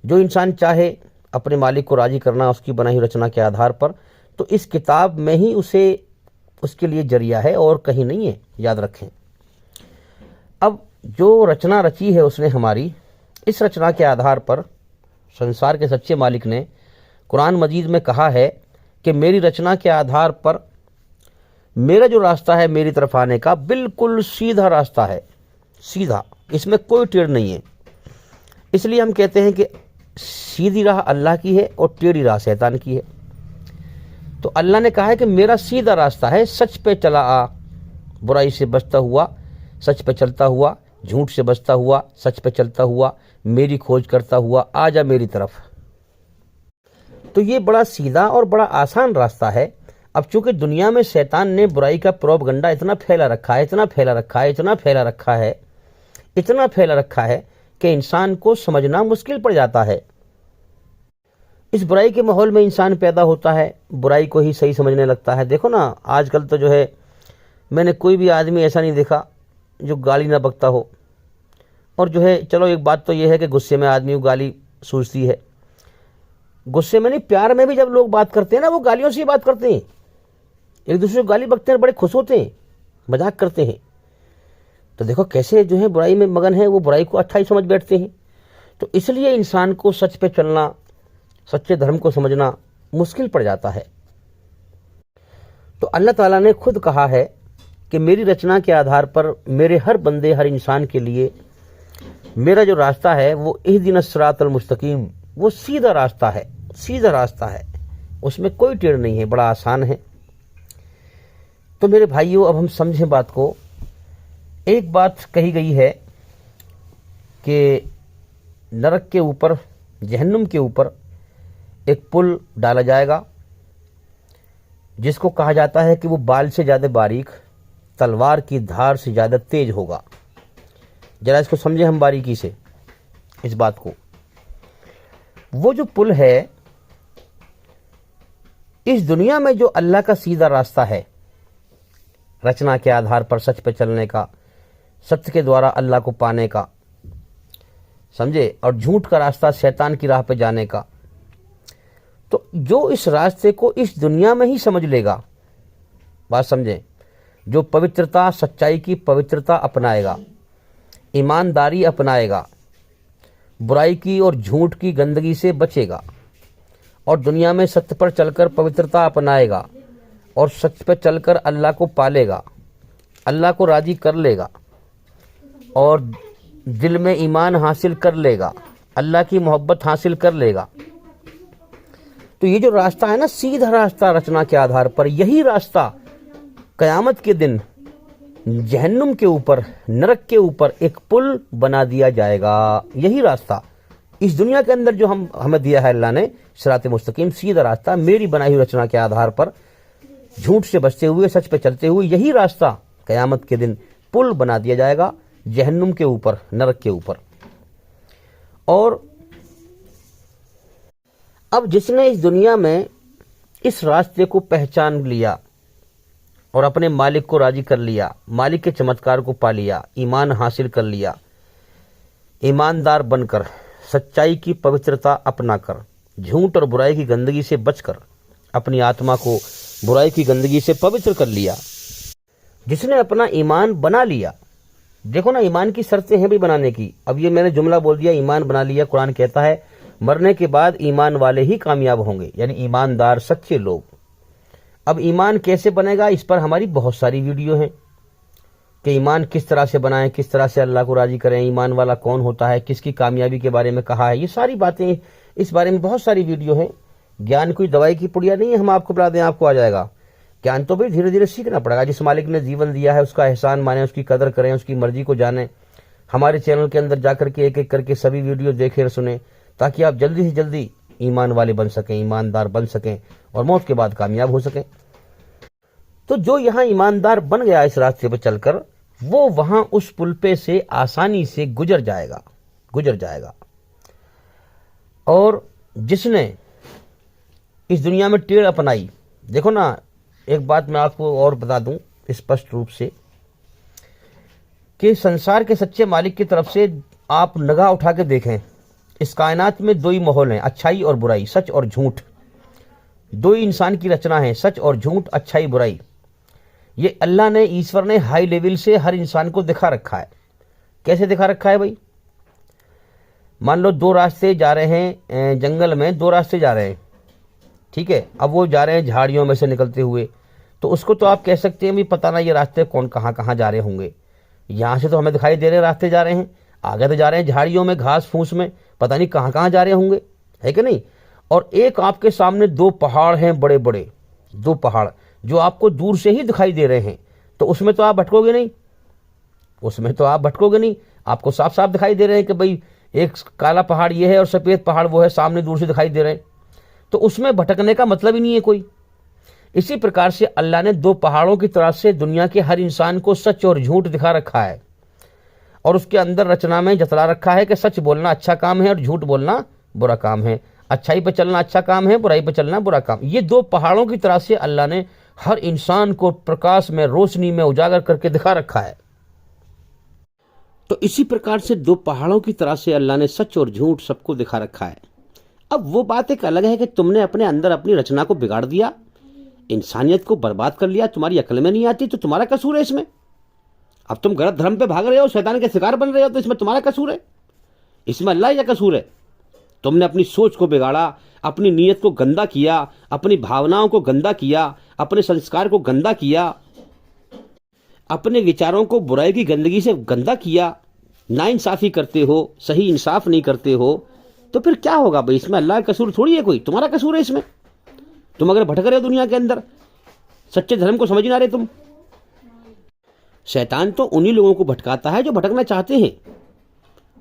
जो इंसान चाहे अपने मालिक को राजी करना उसकी बनाई हुई रचना के आधार पर, तो इस किताब में ही उसके लिए जरिया है और कहीं नहीं है, याद रखें। अब जो रचना रची है उसने हमारी, इस रचना के आधार पर संसार के सच्चे मालिक ने कुरान मजीद में कहा है कि मेरी रचना के आधार पर मेरा जो रास्ता है मेरी तरफ आने का, बिल्कुल सीधा रास्ता है, सीधा, इसमें कोई टेढ़ नहीं है। इसलिए हम कहते हैं कि सीधी राह अल्लाह की है और टेढ़ी राह शैतान की है। तो अल्लाह ने कहा है कि मेरा सीधा रास्ता है, सच पे चला आ, बुराई से बचता हुआ सच पे चलता हुआ, झूठ से बचता हुआ सच पे चलता हुआ, मेरी खोज करता हुआ आ जा मेरी तरफ। तो ये बड़ा सीधा और बड़ा आसान रास्ता है। अब चूंकि दुनिया में शैतान ने बुराई का प्रोपगंडा इतना फैला रखा है, इतना फैला रखा है, इतना फैला रखा है, इतना फैला रखा है कि इंसान को समझना मुश्किल पड़ जाता है। इस बुराई के माहौल में इंसान पैदा होता है, बुराई को ही सही समझने लगता है। देखो ना, आजकल तो जो है, मैंने कोई भी आदमी ऐसा नहीं देखा जो गाली ना बकता हो। और जो है, चलो एक बात तो ये है कि गुस्से में आदमी को गाली सूझती है, गुस्से में नहीं, प्यार में भी जब लोग बात करते हैं ना, वो गालियों से ही बात करते हैं, एक दूसरे को गाली बकते हैं, बड़े खुश होते हैं, मजाक करते हैं। तो देखो कैसे जो है बुराई में मगन है, वो बुराई को अच्छा ही समझ बैठते हैं। तो इसलिए इंसान को सच पे चलना, सच्चे धर्म को समझना मुश्किल पड़ जाता है। तो अल्लाह ताला ने खुद कहा है कि मेरी रचना के आधार पर मेरे हर बंदे, हर इंसान के लिए मेरा जो रास्ता है वो इहदिनस सिरातल मुस्तकीम, वो सीधा रास्ता है, सीधा रास्ता है, उसमें कोई टेढ़ नहीं है, बड़ा आसान है। तो मेरे भाइयों, अब हम समझें बात को। एक बात कही गई है कि नरक के ऊपर, जहन्नुम के ऊपर एक पुल डाला जाएगा, जिसको कहा जाता है कि वो बाल से ज्यादा बारीक, तलवार की धार से ज्यादा तेज होगा। जरा इसको समझे हम बारीकी से, इस बात को। वो जो पुल है, इस दुनिया में जो अल्लाह का सीधा रास्ता है, रचना के आधार पर सच पे चलने का, सत्य के द्वारा अल्लाह को पाने का, समझे, और झूठ का रास्ता शैतान की राह पे जाने का, तो जो इस रास्ते को इस दुनिया में ही समझ लेगा, बात समझे, जो पवित्रता, सच्चाई की पवित्रता अपनाएगा, ईमानदारी अपनाएगा, बुराई की और झूठ की गंदगी से बचेगा और दुनिया में सत्य पर चलकर पवित्रता अपनाएगा और सत्य पर चलकर अल्लाह को पालेगा, अल्लाह को राजी कर लेगा और दिल में ईमान हासिल कर लेगा, अल्लाह की मोहब्बत हासिल कर लेगा। तो ये जो रास्ता है ना, सीधा रास्ता रचना के आधार पर, यही रास्ता कयामत के दिन जहन्नुम के ऊपर, नरक के ऊपर एक पुल बना दिया जाएगा। यही रास्ता इस दुनिया के अंदर जो हमें दिया है अल्लाह ने, सिराते मुस्तकीम, सीधा रास्ता, मेरी बनाई हुई रचना के आधार पर झूठ से बचते हुए, सच पे चलते हुए, यही रास्ता कयामत के दिन पुल बना दिया जाएगा जहन्नुम के ऊपर, नरक के ऊपर। और अब जिसने इस दुनिया में इस रास्ते को पहचान लिया और अपने मालिक को राजी कर लिया, मालिक के चमत्कार को पा लिया, ईमान हासिल कर लिया, ईमानदार बनकर, सच्चाई की पवित्रता अपनाकर, झूठ और बुराई की गंदगी से बचकर अपनी आत्मा को बुराई की गंदगी से पवित्र कर लिया, जिसने अपना ईमान बना लिया। देखो ना, ईमान की शर्तें हैं भी बनाने की। अब ये मैंने जुमला बोल दिया, ईमान बना लिया। कुरान कहता है मरने के बाद ईमान वाले ही कामयाब होंगे, यानी ईमानदार, सच्चे लोग। अब ईमान कैसे बनेगा, इस पर हमारी बहुत सारी वीडियो हैं कि ईमान किस तरह से बनाएं, किस तरह से अल्लाह को राजी करें, ईमान वाला कौन होता है, किसकी कामयाबी के बारे में कहा है। ये सारी बातें, इस बारे में बहुत सारी वीडियो हैं। ज्ञान कोई दवाई की पुड़िया नहीं है, हम आपको बता दें आपको आ जाएगा। ज्ञान तो भाई धीरे धीरे सीखना पड़ेगा। जिस मालिक ने जीवन दिया है उसका एहसान माने, उसकी कदर करें, उसकी मर्जी को जाने। हमारे चैनल के अंदर जाकर के एक एक करके सभी वीडियो देखें और सुने, ताकि आप जल्दी से जल्दी ईमान वाले बन सकें, ईमानदार बन सकें और मौत के बाद कामयाब हो सकें। तो जो यहाँ ईमानदार बन गया इस रास्ते पर चलकर, वो वहां उस पुल पे से आसानी से गुजर जाएगा। और जिसने इस दुनिया में टेढ़ अपनाई, देखो ना, एक बात मैं आपको और बता दूं स्पष्ट रूप से कि संसार के सच्चे मालिक की तरफ से आप निगाह उठा के देखें, इस कायनात में दो ही माहौल हैं, अच्छाई और बुराई, सच और झूठ। दो ही इंसान की रचना है, सच और झूठ, अच्छाई बुराई। ये अल्लाह ने, ईश्वर ने हाई लेवल से हर इंसान को दिखा रखा है। कैसे दिखा रखा है भाई? मान लो दो रास्ते जा रहे हैं, जंगल में दो रास्ते जा रहे हैं, ठीक है। अब वो जा रहे हैं झाड़ियों में से निकलते हुए, तो उसको तो आप कह सकते हैं भी पता ना ये रास्ते कौन कहाँ कहाँ जा रहे होंगे। यहाँ से तो हमें दिखाई दे रहे रास्ते जा रहे हैं, आगे तो जा रहे हैं झाड़ियों में, घास फूस में, पता नहीं कहाँ कहाँ जा रहे होंगे, है कि नहीं। और एक आपके सामने दो पहाड़ हैं, बड़े बड़े दो पहाड़ जो आपको दूर से ही दिखाई दे रहे हैं, तो उसमें तो आप भटकोगे नहीं, आपको साफ साफ दिखाई दे रहे हैं कि भाई एक काला पहाड़ ये है और सफेद पहाड़ वो है, सामने दूर से दिखाई दे रहे हैं, तो उसमें भटकने का मतलब ही नहीं है कोई। इसी प्रकार से अल्लाह ने दो पहाड़ों की तरह से दुनिया के हर इंसान को सच और झूठ दिखा रखा है, और उसके अंदर रचना में जतला रखा है कि सच बोलना अच्छा काम है और झूठ बोलना बुरा काम है, अच्छाई पे चलना अच्छा काम है, बुराई पे चलना बुरा काम। ये दो पहाड़ों की तरह से अल्लाह ने हर इंसान को प्रकाश में, रोशनी में उजागर करके दिखा रखा है। तो इसी प्रकार से दो पहाड़ों की तरह से अल्लाह ने सच और झूठ सबको दिखा रखा है। अब वो बात एक अलग है कि तुमने अपने अंदर अपनी रचना को बिगाड़ दिया, इंसानियत को बर्बाद कर लिया, तुम्हारी अकल में नहीं आती, तो तुम्हारा कसूर है इसमें। अब तुम गलत धर्म पे भाग रहे हो, शैतान के शिकार बन रहे हो, तो इसमें तुम्हारा कसूर है, इसमें अल्लाह का कसूर है। तुमने अपनी सोच को बिगाड़ा, अपनी नीयत को गंदा किया, अपनी भावनाओं को गंदा किया, अपने संस्कार को गंदा किया, अपने विचारों को बुराई की गंदगी से गंदा किया, नाइंसाफी करते हो, सही इंसाफ नहीं करते हो, तो फिर क्या होगा भाई? इसमें अल्लाह का कसूर थोड़ी है, कोई तुम्हारा कसूर है इसमें। तुम अगर भटक रहे हो दुनिया के अंदर, सच्चे धर्म को समझ ना रहे तुम। शैतान तो उन्हीं लोगों को भटकाता है जो भटकना चाहते हैं,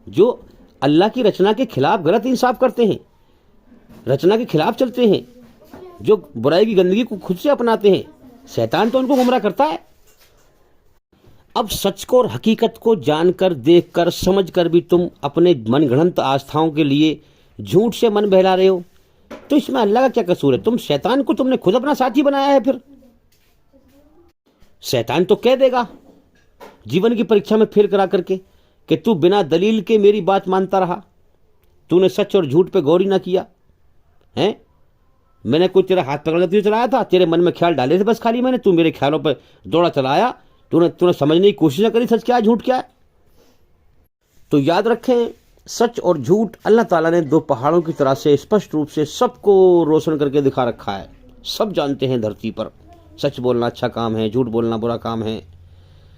जो अल्लाह की रचना के खिलाफ गलत इंसाफ करते हैं, रचना के खिलाफ चलते हैं, जो बुराई की गंदगी को खुद से अपनाते हैं। शैतान तो उनको गुमराह करता है। अब सच को और हकीकत को जानकर, देखकर, समझकर भी तुम अपने मनगढ़ंत आस्थाओं के लिए झूठ से मन बहला रहे हो, तो इसमें अल्लाह का क्या कसूर है? तुम शैतान को तुमने खुद अपना साथी बनाया है। फिर शैतान तो कह देगा जीवन की परीक्षा में फेल करा करके कि तू बिना दलील के मेरी बात मानता रहा, तूने सच और झूठ पे गौर ही ना किया है। मैंने कोई तेरा हाथ पकड़ लेते हुए चलाया था, तेरे मन में ख्याल डाले थे बस खाली मैंने, तू मेरे ख्यालों पर दौड़ा चलाया, तूने समझने की कोशिश न करी सच क्या है झूठ क्या है। तो याद रखें, सच और झूठ अल्लाह ताला ने दो पहाड़ों की तरह से स्पष्ट रूप से सबको रोशन करके दिखा रखा है। सब जानते हैं धरती पर सच बोलना अच्छा काम है, झूठ बोलना बुरा काम है।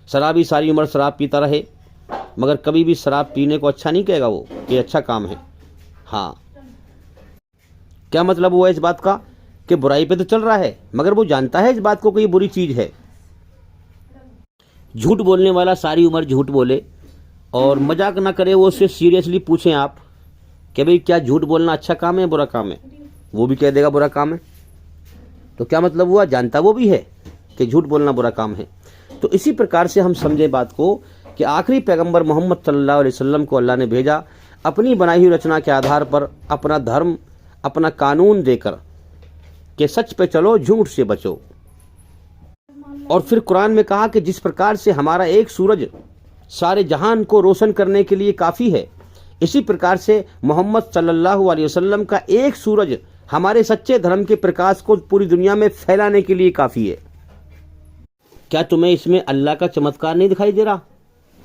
शराबी सारी उम्र शराब पीता रहे, मगर कभी भी शराब पीने को अच्छा नहीं कहेगा वो कि अच्छा काम है। हाँ, क्या मतलब हुआ इस बात का कि बुराई पे तो चल रहा है, मगर वो जानता है इस बात को कि ये बुरी चीज है। झूठ बोलने वाला सारी उम्र झूठ बोले और मजाक ना करे, वो उससे सीरियसली पूछें आप कि भाई क्या झूठ बोलना अच्छा काम है बुरा काम है, वो भी कह देगा बुरा काम है। तो क्या मतलब हुआ? जानता वो भी है कि झूठ बोलना बुरा काम है। तो इसी प्रकार से हम समझे बात को कि आखिरी पैगंबर मोहम्मद सल्लल्लाहु अलैहि वसल्लम को अल्लाह ने भेजा अपनी बनाई हुई रचना के आधार पर, अपना धर्म, अपना कानून देकर कि सच पे चलो, झूठ से बचो। और फिर कुरान में कहा कि जिस प्रकार से हमारा एक सूरज सारे जहान को रोशन करने के लिए काफ़ी है, इसी प्रकार से मोहम्मद सल्लल्लाहु अलैहि वसल्लम का एक सूरज हमारे सच्चे धर्म के प्रकाश को पूरी दुनिया में फैलाने के लिए काफ़ी है। क्या तुम्हें इसमें अल्लाह का चमत्कार नहीं दिखाई दे रहा?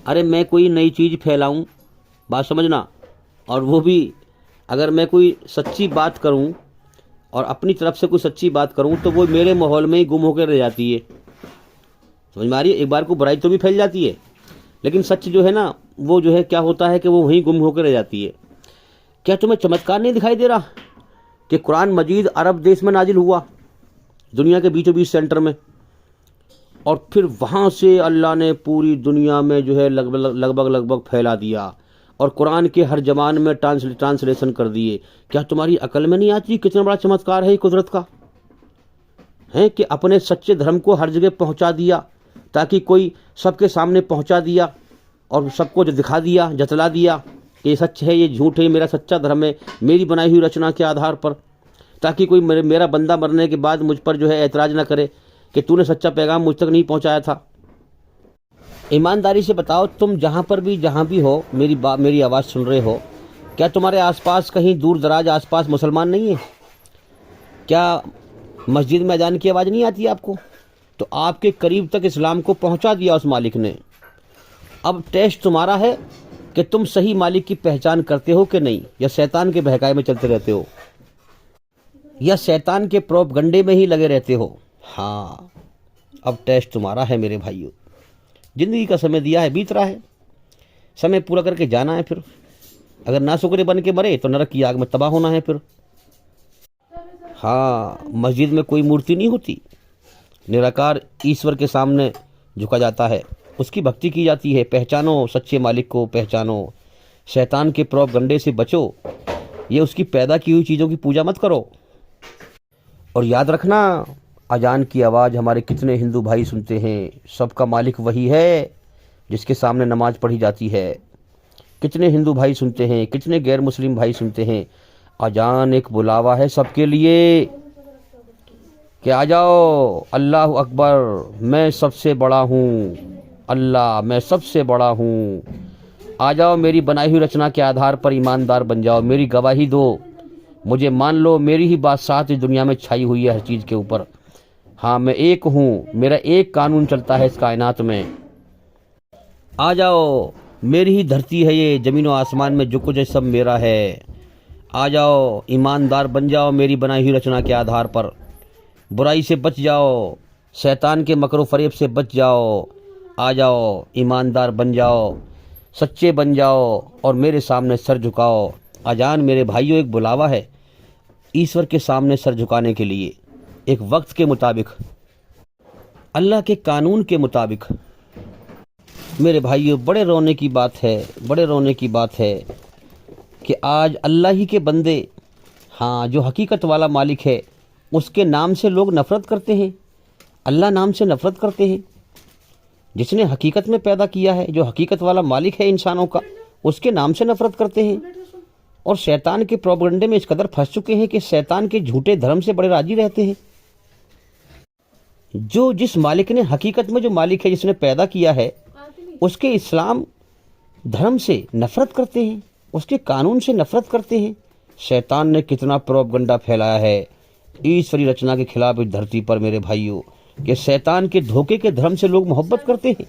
अरे मैं कोई नई चीज़ फैलाऊं, बात समझना, और वो भी अगर मैं कोई सच्ची बात करूं और अपनी तरफ से कोई सच्ची बात करूं तो वो मेरे माहौल में ही गुम होकर रह जाती है। समझ में आ रही है? एक बार को बुराई तो भी फैल जाती है, लेकिन सच जो है ना, वो जो है क्या होता है कि वो वहीं गुम होकर रह जाती है। क्या तुम्हें चमत्कार नहीं दिखाई दे रहा कि कुरान मजीद अरब देश में नाजिल हुआ, दुनिया के बीचों बीच सेंटर में, और फिर वहाँ से अल्लाह ने पूरी दुनिया में जो है लगभग फैला दिया और कुरान के हर जबान में ट्रांसलेशन कर दिए। क्या तुम्हारी अकल में नहीं आती कितना बड़ा चमत्कार है कुदरत का, है कि अपने सच्चे धर्म को हर जगह पहुँचा दिया, ताकि कोई सबके सामने पहुंचा दिया और सबको जो दिखा दिया, जतला दिया कि ये सच है, ये झूठ है, ये मेरा सच्चा धर्म है, मेरी बनाई हुई रचना के आधार पर, ताकि कोई मेरा बंदा मरने के बाद मुझ पर जो है ऐतराज़ ना करे कि तूने सच्चा पैगाम मुझ तक नहीं पहुंचाया था। ईमानदारी से बताओ, तुम जहाँ पर भी जहाँ भी हो, मेरी आवाज़ सुन रहे हो, क्या तुम्हारे आसपास कहीं दूर दराज आसपास मुसलमान नहीं है? क्या मस्जिद में अजान की आवाज़ नहीं आती आपको? तो आपके करीब तक इस्लाम को पहुँचा दिया उस मालिक ने। अब टेस्ट तुम्हारा है कि तुम सही मालिक की पहचान करते हो कि नहीं, या शैतान के बहकाए में चलते रहते हो, या शैतान के प्रोपगंडे में ही लगे रहते हो। हाँ, अब टेस्ट तुम्हारा है मेरे भाइयों। ज़िंदगी का समय दिया है, बीत रहा है, समय पूरा करके जाना है। फिर अगर नाशुक्रे बन के मरे तो नरक की आग में तबाह होना है फिर। हाँ, मस्जिद में कोई मूर्ति नहीं होती, निराकार ईश्वर के सामने झुका जाता है, उसकी भक्ति की जाती है। पहचानो सच्चे मालिक को, पहचानो, शैतान के प्रोपगंडे से बचो, ये उसकी पैदा की हुई चीज़ों की पूजा मत करो। और याद रखना, अजान की आवाज़ हमारे कितने हिंदू भाई सुनते हैं, सबका मालिक वही है जिसके सामने नमाज पढ़ी जाती है। कितने हिंदू भाई सुनते हैं, कितने गैर मुस्लिम भाई सुनते हैं। अजान एक बुलावा है सबके लिए कि आ जाओ, अल्लाह अकबर, मैं सबसे बड़ा हूँ, अल्लाह मैं सबसे बड़ा हूँ, आ जाओ, मेरी बनाई हुई रचना के आधार पर ईमानदार बन जाओ, मेरी गवाही दो, मुझे मान लो, मेरी ही बात साथ इस दुनिया में छाई हुई है हर चीज़ के ऊपर। हाँ, मैं एक हूँ, मेरा एक कानून चलता है इस कायनात में। आ जाओ, मेरी ही धरती है ये, ज़मीन और आसमान में जो कुछ है सब मेरा है। आ जाओ, ईमानदार बन जाओ मेरी बनाई हुई रचना के आधार पर, बुराई से बच जाओ, शैतान के मकरो फरेब से बच जाओ। आ जाओ, ईमानदार बन जाओ, सच्चे बन जाओ और मेरे सामने सर झुकाओ। अजान मेरे भाइयों एक बुलावा है ईश्वर के सामने सर झुकाने के लिए, एक वक्त के मुताबिक, अल्लाह के कानून के मुताबिक। मेरे भाइयों, बड़े रोने की बात है, बड़े रोने की बात है कि आज अल्लाह ही के बंदे, हाँ, जो हकीकत वाला मालिक है, उसके नाम से लोग नफ़रत करते हैं, अल्लाह नाम से नफ़रत करते हैं। जिसने हकीकत में पैदा किया है, जो हकीकत वाला मालिक है इंसानों का, उसके नाम से नफ़रत करते हैं। और शैतान के प्रोपगंडे में इस कदर फंस चुके हैं कि शैतान के झूठे धर्म से बड़े राजी रहते हैं। जो जिस मालिक ने, हकीकत में जो मालिक है जिसने पैदा किया है, उसके इस्लाम धर्म से नफ़रत करते हैं, उसके कानून से नफ़रत करते हैं। शैतान ने कितना प्रोपगंडा फैलाया है ईश्वरी रचना के खिलाफ इस धरती पर मेरे भाइयों, कि शैतान के धोखे के धर्म से लोग मोहब्बत करते हैं,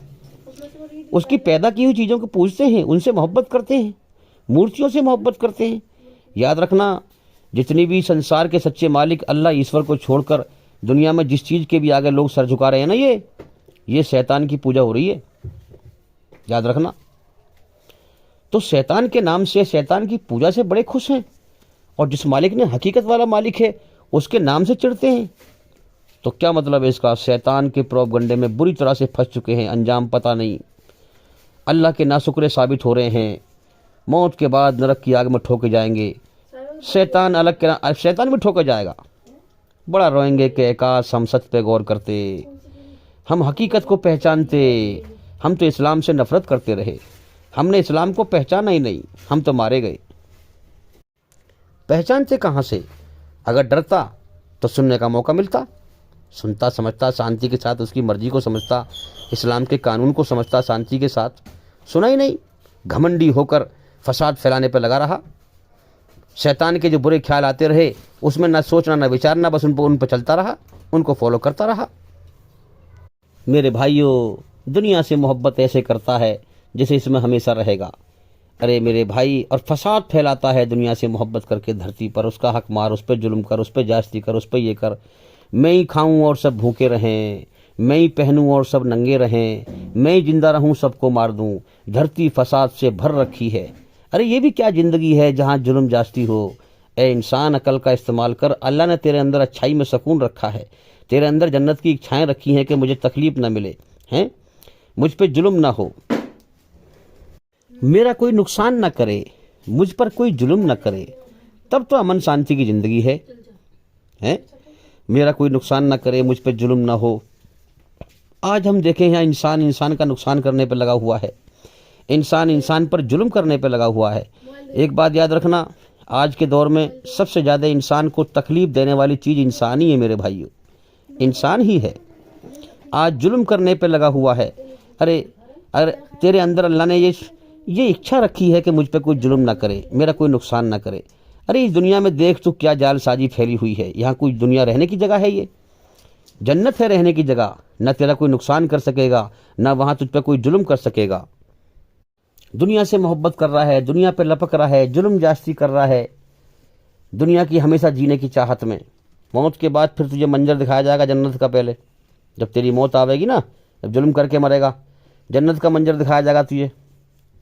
उसकी पैदा की हुई चीज़ों को पूजते हैं, उनसे मोहब्बत करते हैं, मूर्तियों से मोहब्बत करते हैं। याद रखना, जितनी भी संसार के सच्चे मालिक अल्लाह ईश्वर को छोड़कर दुनिया में जिस चीज़ के भी आगे लोग सर झुका रहे हैं ना, ये शैतान की पूजा हो रही है, याद रखना। तो शैतान के नाम से, शैतान की पूजा से बड़े खुश हैं, और जिस मालिक ने, हकीकत वाला मालिक है, उसके नाम से चिढ़ते हैं। तो क्या मतलब है इसका? शैतान के प्रोपगंडे में बुरी तरह से फंस चुके हैं, अंजाम पता नहीं, अल्लाह के नाशुक्रे साबित हो रहे हैं, मौत के बाद नरक की आग में ठोके जाएंगे। शैतान भी ठोके जाएगा। बड़ा रोएंगे कि काश हम सच पे गौर करते, हम हकीकत को पहचानते, हम तो इस्लाम से नफरत करते रहे, हमने इस्लाम को पहचाना ही नहीं, हम तो मारे गए। पहचानते कहाँ से? अगर डरता तो सुनने का मौका मिलता, सुनता, समझता, शांति के साथ उसकी मर्जी को समझता, इस्लाम के कानून को समझता शांति के साथ। सुना ही नहीं, घमंडी होकर फसाद फैलाने पर लगा रहा। शैतान के जो बुरे ख्याल आते रहे, उसमें ना सोचना ना विचारना, बस उन पर चलता रहा, उनको फॉलो करता रहा। मेरे भाइयों, दुनिया से मोहब्बत ऐसे करता है जैसे इसमें हमेशा रहेगा। अरे मेरे भाई, और फसाद फैलाता है दुनिया से मोहब्बत करके धरती पर, उसका हक मार, उस पर जुल्म कर, उस पर जास्ती कर, उस पर ये कर, मैं ही खाऊं और सब भूखे रहें, मैं ही पहनूं और सब नंगे रहें, मैं ही जिंदा रहूं सबको मार दूं, धरती फसाद से भर रखी है। अरे ये भी क्या ज़िंदगी है जहाँ जुल्म जास्ती हो? ए इंसान, अकल का इस्तेमाल कर। अल्लाह ने तेरे अंदर अच्छाई में सुकून रखा है, तेरे अंदर जन्नत की इच्छाएं रखी हैं कि मुझे तकलीफ ना मिले, हैं, मुझ पे जुल्म ना हो, मेरा कोई नुकसान ना करे, मुझ पर कोई जुल्म ना करे, तब तो अमन शांति की ज़िंदगी है, हैं? मेरा कोई नुकसान ना करे, मुझ पर जुल्म ना हो, आज हम देखें यहाँ इंसान इंसान का नुकसान करने पर लगा हुआ है, इंसान इंसान पर जुल्म करने पर लगा हुआ है। एक बात याद रखना, आज के दौर में सबसे ज़्यादा इंसान को तकलीफ़ देने वाली चीज़ इंसान ही है मेरे भाइयों, इंसान ही है। आज जुल्म करने पे लगा हुआ है। अरे अरे तेरे अंदर अल्लाह ने ये इच्छा रखी है कि मुझ पे कोई जुल्म ना करे, मेरा कोई नुकसान ना करे। अरे इस दुनिया में देख तू क्या जालसाजी फैली हुई है। यहाँ कोई दुनिया रहने की जगह है? ये जन्नत है रहने की जगह। न तेरा कोई नुकसान कर सकेगा, न वहाँ तुझ पे कोई जुल्म कर सकेगा। दुनिया से मोहब्बत कर रहा है, दुनिया पे लपक रहा है, जुल्म जास्ती कर रहा है, दुनिया की हमेशा जीने की चाहत में। मौत के बाद फिर तुझे मंजर दिखाया जाएगा जन्नत का। पहले जब तेरी मौत आवेगी ना, जब जुल्म करके मरेगा, जन्नत का मंजर दिखाया जाएगा तुझे।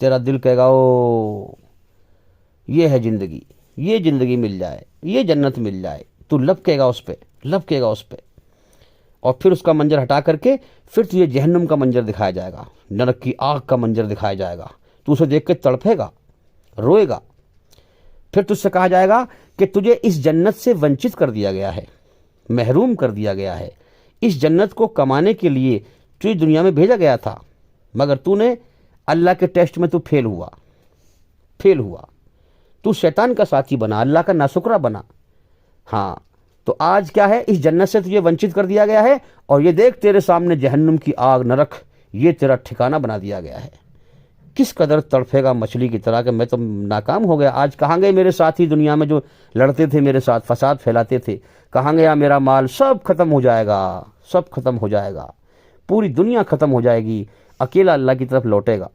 तेरा दिल कहेगा ओ ये है ज़िंदगी, ये ज़िंदगी मिल जाए, ये जन्नत मिल जाए। तू लपकेगा उस पर, लपकेगा उस पर। और फिर उसका मंजर हटा करके फिर तुझे जहन्नुम का मंजर दिखाया जाएगा, नरक की आग का मंजर दिखाया जाएगा। तू उसे देख के तड़फेगा, रोएगा। फिर तुझसे कहा जाएगा कि तुझे इस जन्नत से वंचित कर दिया गया है, महरूम कर दिया गया है। इस जन्नत को कमाने के लिए तुझे दुनिया में भेजा गया था, मगर तूने अल्लाह के टेस्ट में तू फेल हुआ। तू शैतान का साथी बना, अल्लाह का नाशुक्रा बना। हाँ, तो आज क्या है, इस जन्नत से तुझे वंचित कर दिया गया है। और ये देख तेरे सामने जहन्नुम की आग, नरक, ये तेरा ठिकाना बना दिया गया है। किस कदर तड़फेगा मछली की तरह कि मैं तो नाकाम हो गया। आज कहाँ गए मेरे साथी दुनिया में जो लड़ते थे मेरे साथ, फसाद फैलाते थे? कहाँ गया मेरा माल? सब खत्म हो जाएगा, सब खत्म हो जाएगा, पूरी दुनिया खत्म हो जाएगी। अकेला अल्लाह की तरफ लौटेगा।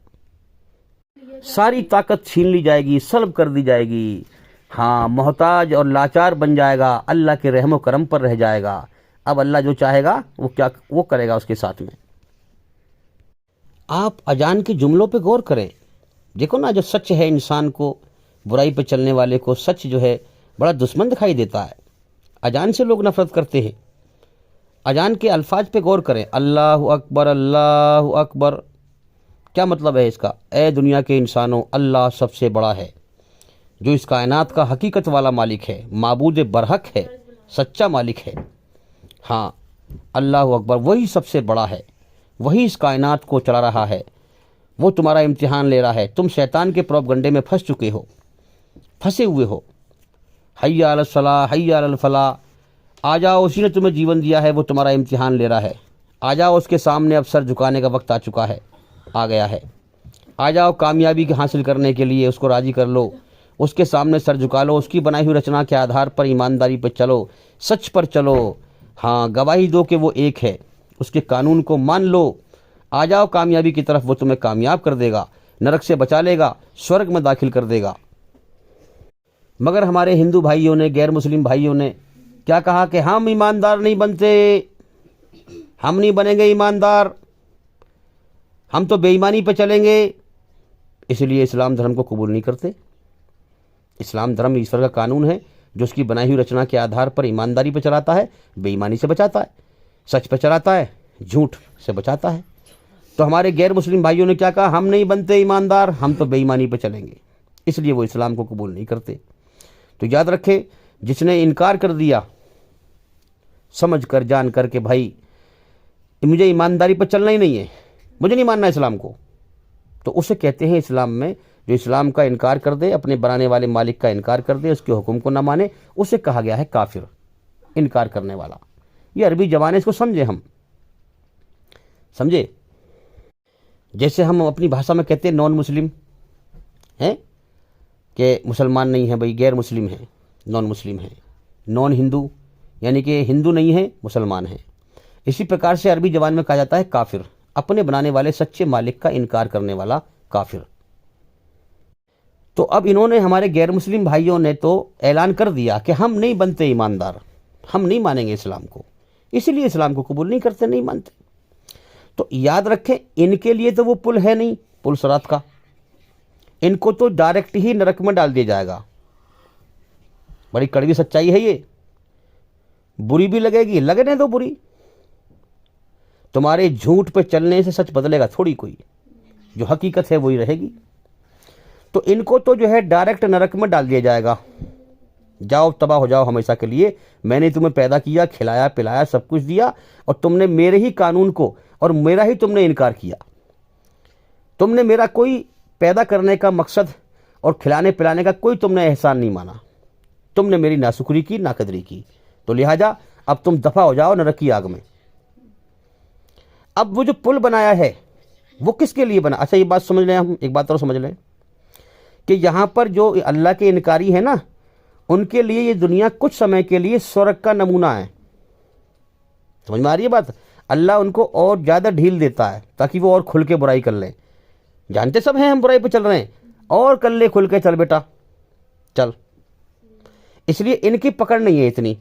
सारी ताकत छीन ली जाएगी, सल्ब कर दी जाएगी। हाँ, मोहताज और लाचार बन जाएगा, अल्लाह के रहमो करम पर रह जाएगा। अब अल्लाह जो चाहेगा वो करेगा उसके साथ में। आप अजान के जुमलों पे गौर करें। देखो ना, जो सच है इंसान को, बुराई पे चलने वाले को सच जो है बड़ा दुश्मन दिखाई देता है। अजान से लोग नफरत करते हैं। अजान के अल्फाज पे गौर करें, अल्लाहु अकबर, अल्लाहु अकबर। क्या मतलब है इसका? ए दुनिया के इंसानों, अल्लाह सबसे बड़ा है, जो इस कायनात का हकीकत वाला मालिक है, माबूद बरहक है, सच्चा मालिक है। हाँ, अल्लाहु अकबर, वही सबसे बड़ा है, वही इस कायनात को चला रहा है। वो तुम्हारा इम्तिहान ले रहा है। तुम शैतान के प्रोपगंडे में फंस चुके हो, फंसे हुए हो। हय्या अलल सलाह, हय्या अलल फलाह। आ जाओ, उसी ने तुम्हें जीवन दिया है, वो तुम्हारा इम्तिहान ले रहा है। आ जाओ उसके सामने, अब सर झुकाने का वक्त आ चुका है, आ गया है। आ जाओ कामयाबी हासिल करने के लिए, उसको राज़ी कर लो, उसके सामने सर झुका लो, उसकी बनाई हुई रचना के आधार पर ईमानदारी पर चलो, सच पर चलो। हाँ, गवाही दो कि वो एक है, उसके कानून को मान लो। आ जाओ कामयाबी की तरफ, वो तुम्हें कामयाब कर देगा, नरक से बचा लेगा, स्वर्ग में दाखिल कर देगा। मगर हमारे हिंदू भाइयों ने, गैर मुस्लिम भाइयों ने क्या कहा कि हम ईमानदार नहीं बनते, हम नहीं बनेंगे ईमानदार, हम तो बेईमानी पे चलेंगे, इसलिए इस्लाम धर्म को कबूल नहीं करते। इस्लाम धर्म ईश्वर का कानून है, जो उसकी बनाई हुई रचना के आधार पर ईमानदारी पर चलाता है, बेईमानी से बचाता है, सच पर चलाता है, झूठ से बचाता है। तो हमारे गैर मुस्लिम भाइयों ने क्या कहा, हम नहीं बनते ईमानदार, हम तो बेईमानी पर चलेंगे, इसलिए वो इस्लाम को कबूल नहीं करते। तो याद रखे, जिसने इनकार कर दिया समझ कर जान कर के भाई मुझे ईमानदारी पर चलना ही नहीं है, मुझे नहीं मानना इस्लाम को, तो उसे कहते हैं इस्लाम में, जो इस्लाम का इनकार कर दे, अपने बनाने वाले मालिक का इनकार कर दे, उसके हुक्म को ना माने, उसे कहा गया है काफिर, इनकार करने वाला। ये अरबी जबान है, इसको समझे, हम समझे। जैसे हम अपनी भाषा में कहते हैं नॉन मुस्लिम हैं, कि मुसलमान नहीं है भाई, गैर मुस्लिम है, नॉन मुस्लिम है। नॉन हिंदू यानी कि हिंदू नहीं है, मुसलमान है। इसी प्रकार से अरबी जबान में कहा जाता है काफिर, अपने बनाने वाले सच्चे मालिक का इनकार करने वाला काफिर। तो अब इन्होंने, हमारे गैर मुस्लिम भाइयों ने तो ऐलान कर दिया कि हम नहीं बनते ईमानदार, हम नहीं मानेंगे इस्लाम को, इसीलिए इस्लाम को कबूल नहीं करते, नहीं मानते। तो याद रखें, इनके लिए तो वो पुल है नहीं, पुल सिरात का, इनको तो डायरेक्ट ही नरक में डाल दिया जाएगा। बड़ी कड़वी सच्चाई है ये, बुरी भी लगेगी, लगने दो बुरी। तुम्हारे झूठ पे चलने से सच बदलेगा थोड़ी कोई, जो हकीकत है वही रहेगी। तो इनको तो जो है डायरेक्ट नरक में डाल दिया जाएगा। जाओ तबाह हो जाओ हमेशा के लिए। मैंने तुम्हें पैदा किया, खिलाया पिलाया, सब कुछ दिया, और तुमने मेरे ही कानून को और मेरा ही तुमने इनकार किया। तुमने मेरा कोई पैदा करने का मकसद और खिलाने पिलाने का कोई तुमने एहसान नहीं माना। तुमने मेरी नाशुक्री की, नाकदरी की। तो लिहाजा अब तुम दफा हो जाओ नरक की आग में। अब वो जो पुल बनाया है वो किसके लिए बना? अच्छा, ये बात समझ लें, हम एक बात और समझ लें कि यहाँ पर जो अल्लाह के इनकारी है ना, उनके लिए ये दुनिया कुछ समय के लिए स्वर्ग का नमूना है। समझ में आ रही है बात? अल्लाह उनको और ज़्यादा ढील देता है ताकि वो और खुल के बुराई कर लें। जानते सब हैं हम बुराई पे चल रहे हैं, और कर ले खुल के, चल बेटा चल। इसलिए इनकी पकड़ नहीं है इतनी।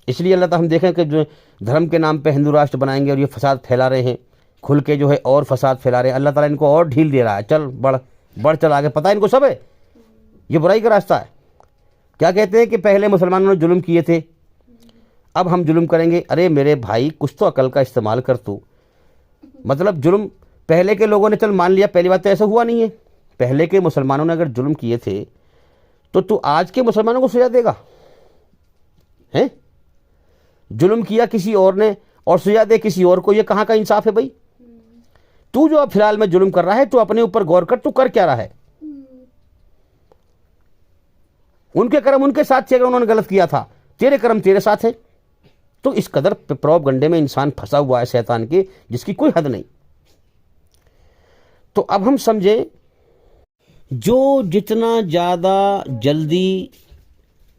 इसलिए अल्लाह ताला हम देखें कि जो धर्म के नाम पे हिंदू राष्ट्र बनाएंगे और ये फसाद फैला रहे हैं, खुल के जो है और फसाद फैला रहे हैं, अल्लाह ताला इनको और ढील दे रहा है। चल बढ़ बढ़ चल आगे। पता है इनको सब है ये बुराई का रास्ता है। क्या कहते हैं कि पहले मुसलमानों ने जुल्म किए थे, अब हम जुल्म करेंगे। अरे मेरे भाई, कुछ तो अकल का इस्तेमाल कर तू। मतलब जुल्म पहले के लोगों ने चल मान लिया, पहली बात तो ऐसा हुआ नहीं है। पहले के मुसलमानों ने अगर जुल्म किए थे तो तू आज के मुसलमानों को सजा देगा? हैं? जुल्म किया किसी और ने और सजा दे किसी और को, ये कहाँ का इंसाफ है भाई? तू जो अब फिलहाल में जुल्म कर रहा है, तू अपने ऊपर गौर कर, तू कर क्या रहा है? उनके कर्म उनके साथ थे, अगर उन्होंने गलत किया था, तेरे कर्म तेरे साथ है। तो इस कदर प्रोपगंडे में इंसान फंसा हुआ है शैतान के, जिसकी कोई हद नहीं। तो अब हम समझे, जो जितना ज्यादा जल्दी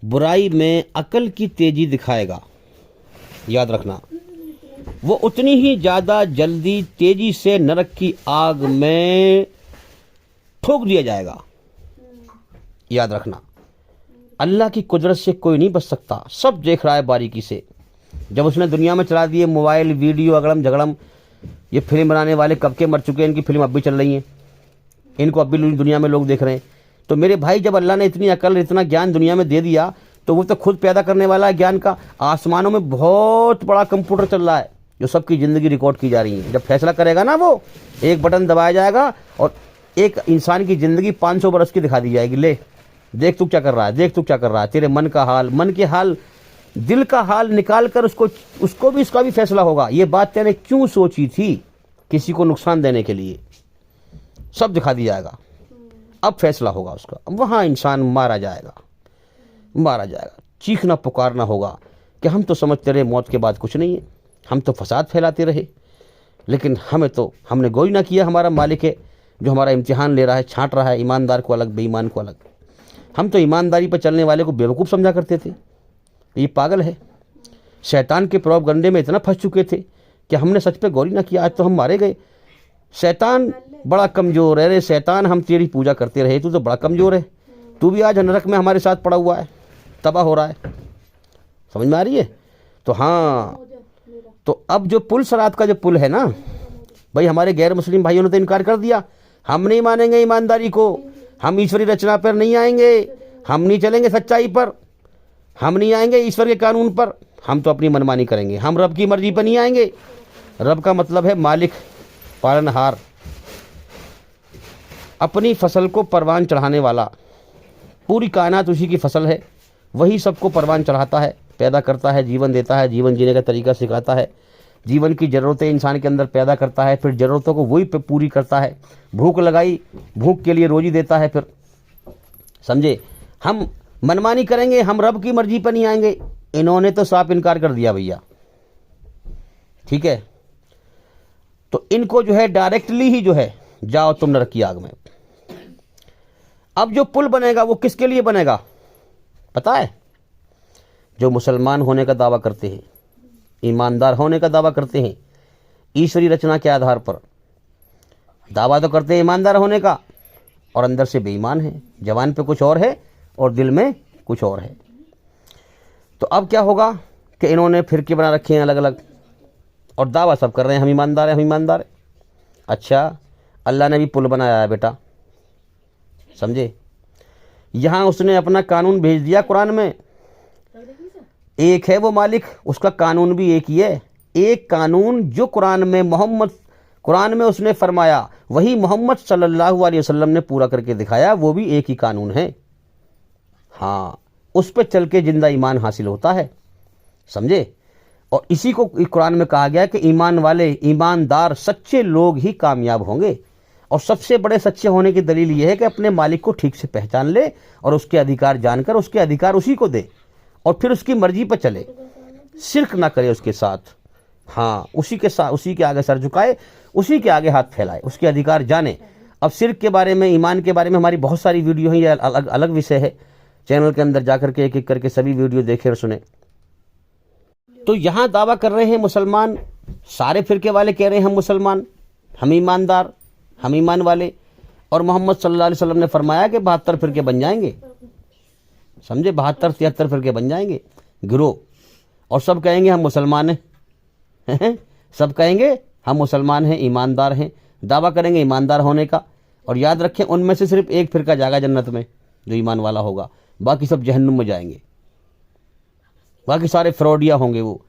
बुराई में अकल की तेजी दिखाएगा, याद रखना, वो उतनी ही ज्यादा जल्दी तेजी से नरक की आग में ठोक दिया जाएगा। याद रखना, अल्लाह की कुदरत से कोई नहीं बच सकता। सब देख रहा है बारीकी से। जब उसने दुनिया में चला दिए मोबाइल, वीडियो, अगड़म झगड़म, ये फिल्म बनाने वाले कब के मर चुके हैं, इनकी फिल्म अब भी चल रही है, इनको अब भी दुनिया में लोग देख रहे हैं। तो मेरे भाई, जब अल्लाह ने इतनी अकल, इतना ज्ञान दुनिया में दे दिया, तो वो तो खुद पैदा करने वाला है ज्ञान का। आसमानों में बहुत बड़ा कंप्यूटर चल रहा है जो सबकी ज़िंदगी रिकॉर्ड की जा रही है। जब फैसला करेगा ना, वो एक बटन दबाया जाएगा और एक इंसान की ज़िंदगी 500 बरस की दिखा दी जाएगी। ले देख तू क्या कर रहा है, देख तू क्या कर रहा है। तेरे मन का हाल, मन के हाल, दिल का हाल निकाल कर उसको भी, इसका भी फैसला होगा। ये बात तेने क्यों सोची थी किसी को नुकसान देने के लिए, सब दिखा दिया जाएगा। अब फैसला होगा उसका। वहाँ इंसान मारा जाएगा, मारा जाएगा। चीखना पुकारना होगा कि हम तो समझते रहे मौत के बाद कुछ नहीं है, हम तो फसाद फैलाते रहे, लेकिन हमने गोई ना किया। हमारा मालिक है जो हमारा इम्तिहान ले रहा है, छांट रहा है, ईमानदार को अलग, बेईमान को अलग। हम तो ईमानदारी पर चलने वाले को बेवकूफ़ समझा करते थे, ये पागल है। शैतान के प्रोपगंडे में इतना फंस चुके थे कि हमने सच पे गौर ही ना किया। आज तो हम मारे गए। शैतान बड़ा कमज़ोर है। रे शैतान, हम तेरी पूजा करते रहे, तू तो बड़ा कमज़ोर है। तू भी आज नरक में हमारे साथ पड़ा हुआ है, तबाह हो रहा है। समझ में आ रही है? तो हाँ, तो अब जो पुल सरात का जो पुल है ना भाई, हमारे गैर मुस्लिम भाइयों ने तो इनकार कर दिया। हम नहीं मानेंगे ईमानदारी को, हम ईश्वरी रचना पर नहीं आएंगे, हम नहीं चलेंगे सच्चाई पर, हम नहीं आएंगे ईश्वर के कानून पर, हम तो अपनी मनमानी करेंगे, हम रब की मर्जी पर नहीं आएंगे। रब का मतलब है मालिक, पालनहार, अपनी फसल को परवान चढ़ाने वाला। पूरी कायनात उसी की फसल है, वही सबको परवान चढ़ाता है, पैदा करता है, जीवन देता है, जीवन जीने का तरीका सिखाता है, जीवन की ज़रूरतें इंसान के अंदर पैदा करता है, फिर ज़रूरतों को वही पूरी करता है। भूख लगाई, भूख के लिए रोजी देता है। फिर समझे, हम मनमानी करेंगे, हम रब की मर्जी पर नहीं आएंगे। इन्होंने तो साफ इनकार कर दिया भैया, ठीक है। तो इनको जो है डायरेक्टली ही जो है, जाओ तुम नरक की आग में। अब जो पुल बनेगा वो किसके लिए बनेगा पता है? जो मुसलमान होने का दावा करते हैं, ईमानदार होने का दावा करते हैं, ईश्वरी रचना के आधार पर दावा तो करते हैं ईमानदार होने का, और अंदर से बेईमान है। जवान पे कुछ और है और दिल में कुछ और है। तो अब क्या होगा कि इन्होंने फिरके बना रखे हैं अलग अलग, और दावा सब कर रहे हैं हम ईमानदार हैं, हम ईमानदार हैं। अच्छा, अल्लाह ने भी पुल बनाया है बेटा, समझे। यहाँ उसने अपना कानून भेज दिया कुरान में। एक है वो मालिक, उसका कानून भी एक ही है। एक कानून जो कुरान में उसने फरमाया, वही मोहम्मद सल्लल्लाहु अलैहि वसल्लम ने पूरा करके दिखाया, वो भी एक ही कानून है। हाँ, उस पर चल के जिंदा ईमान हासिल होता है, समझे। और इसी को कुरान में कहा गया कि ईमान वाले, ईमानदार, सच्चे लोग ही कामयाब होंगे। और सबसे बड़े सच्चे होने की दलील यह है कि अपने मालिक को ठीक से पहचान ले और उसके अधिकार जानकर उसके अधिकार उसी को दे और फिर उसकी मर्जी पर चले, शिर्क ना करे उसके साथ। हाँ, उसी के साथ, उसी के आगे सर झुकाए, उसी के आगे हाथ फैलाए, उसके अधिकार जाने। अब शिर्क के बारे में, ईमान के बारे में हमारी बहुत सारी वीडियो हैं, ये अलग अलग विषय है। चैनल के अंदर जाकर के एक एक करके सभी वीडियो देखे और सुने। तो यहाँ दावा कर रहे हैं मुसलमान, सारे फिरके वाले कह रहे हैं हम मुसलमान, हम ईमानदार, हम ईमान वाले, और मोहम्मद सल्लल्लाहु अलैहि वसल्लम ने फरमाया कि 72 फिरके बन जाएंगे, समझे, 72-73 फिरके बन जाएंगे गिरोह, और सब कहेंगे हम मुसलमान हैं सब कहेंगे हम मुसलमान हैं, ईमानदार हैं, दावा करेंगे ईमानदार होने का। और याद रखें, उनमें से सिर्फ एक फिरका जाएगा जन्नत में जो ईमान वाला होगा, बाकी सब जहन्नुम में जाएंगे, बाकी सारे फ्रॉडिया होंगे। वो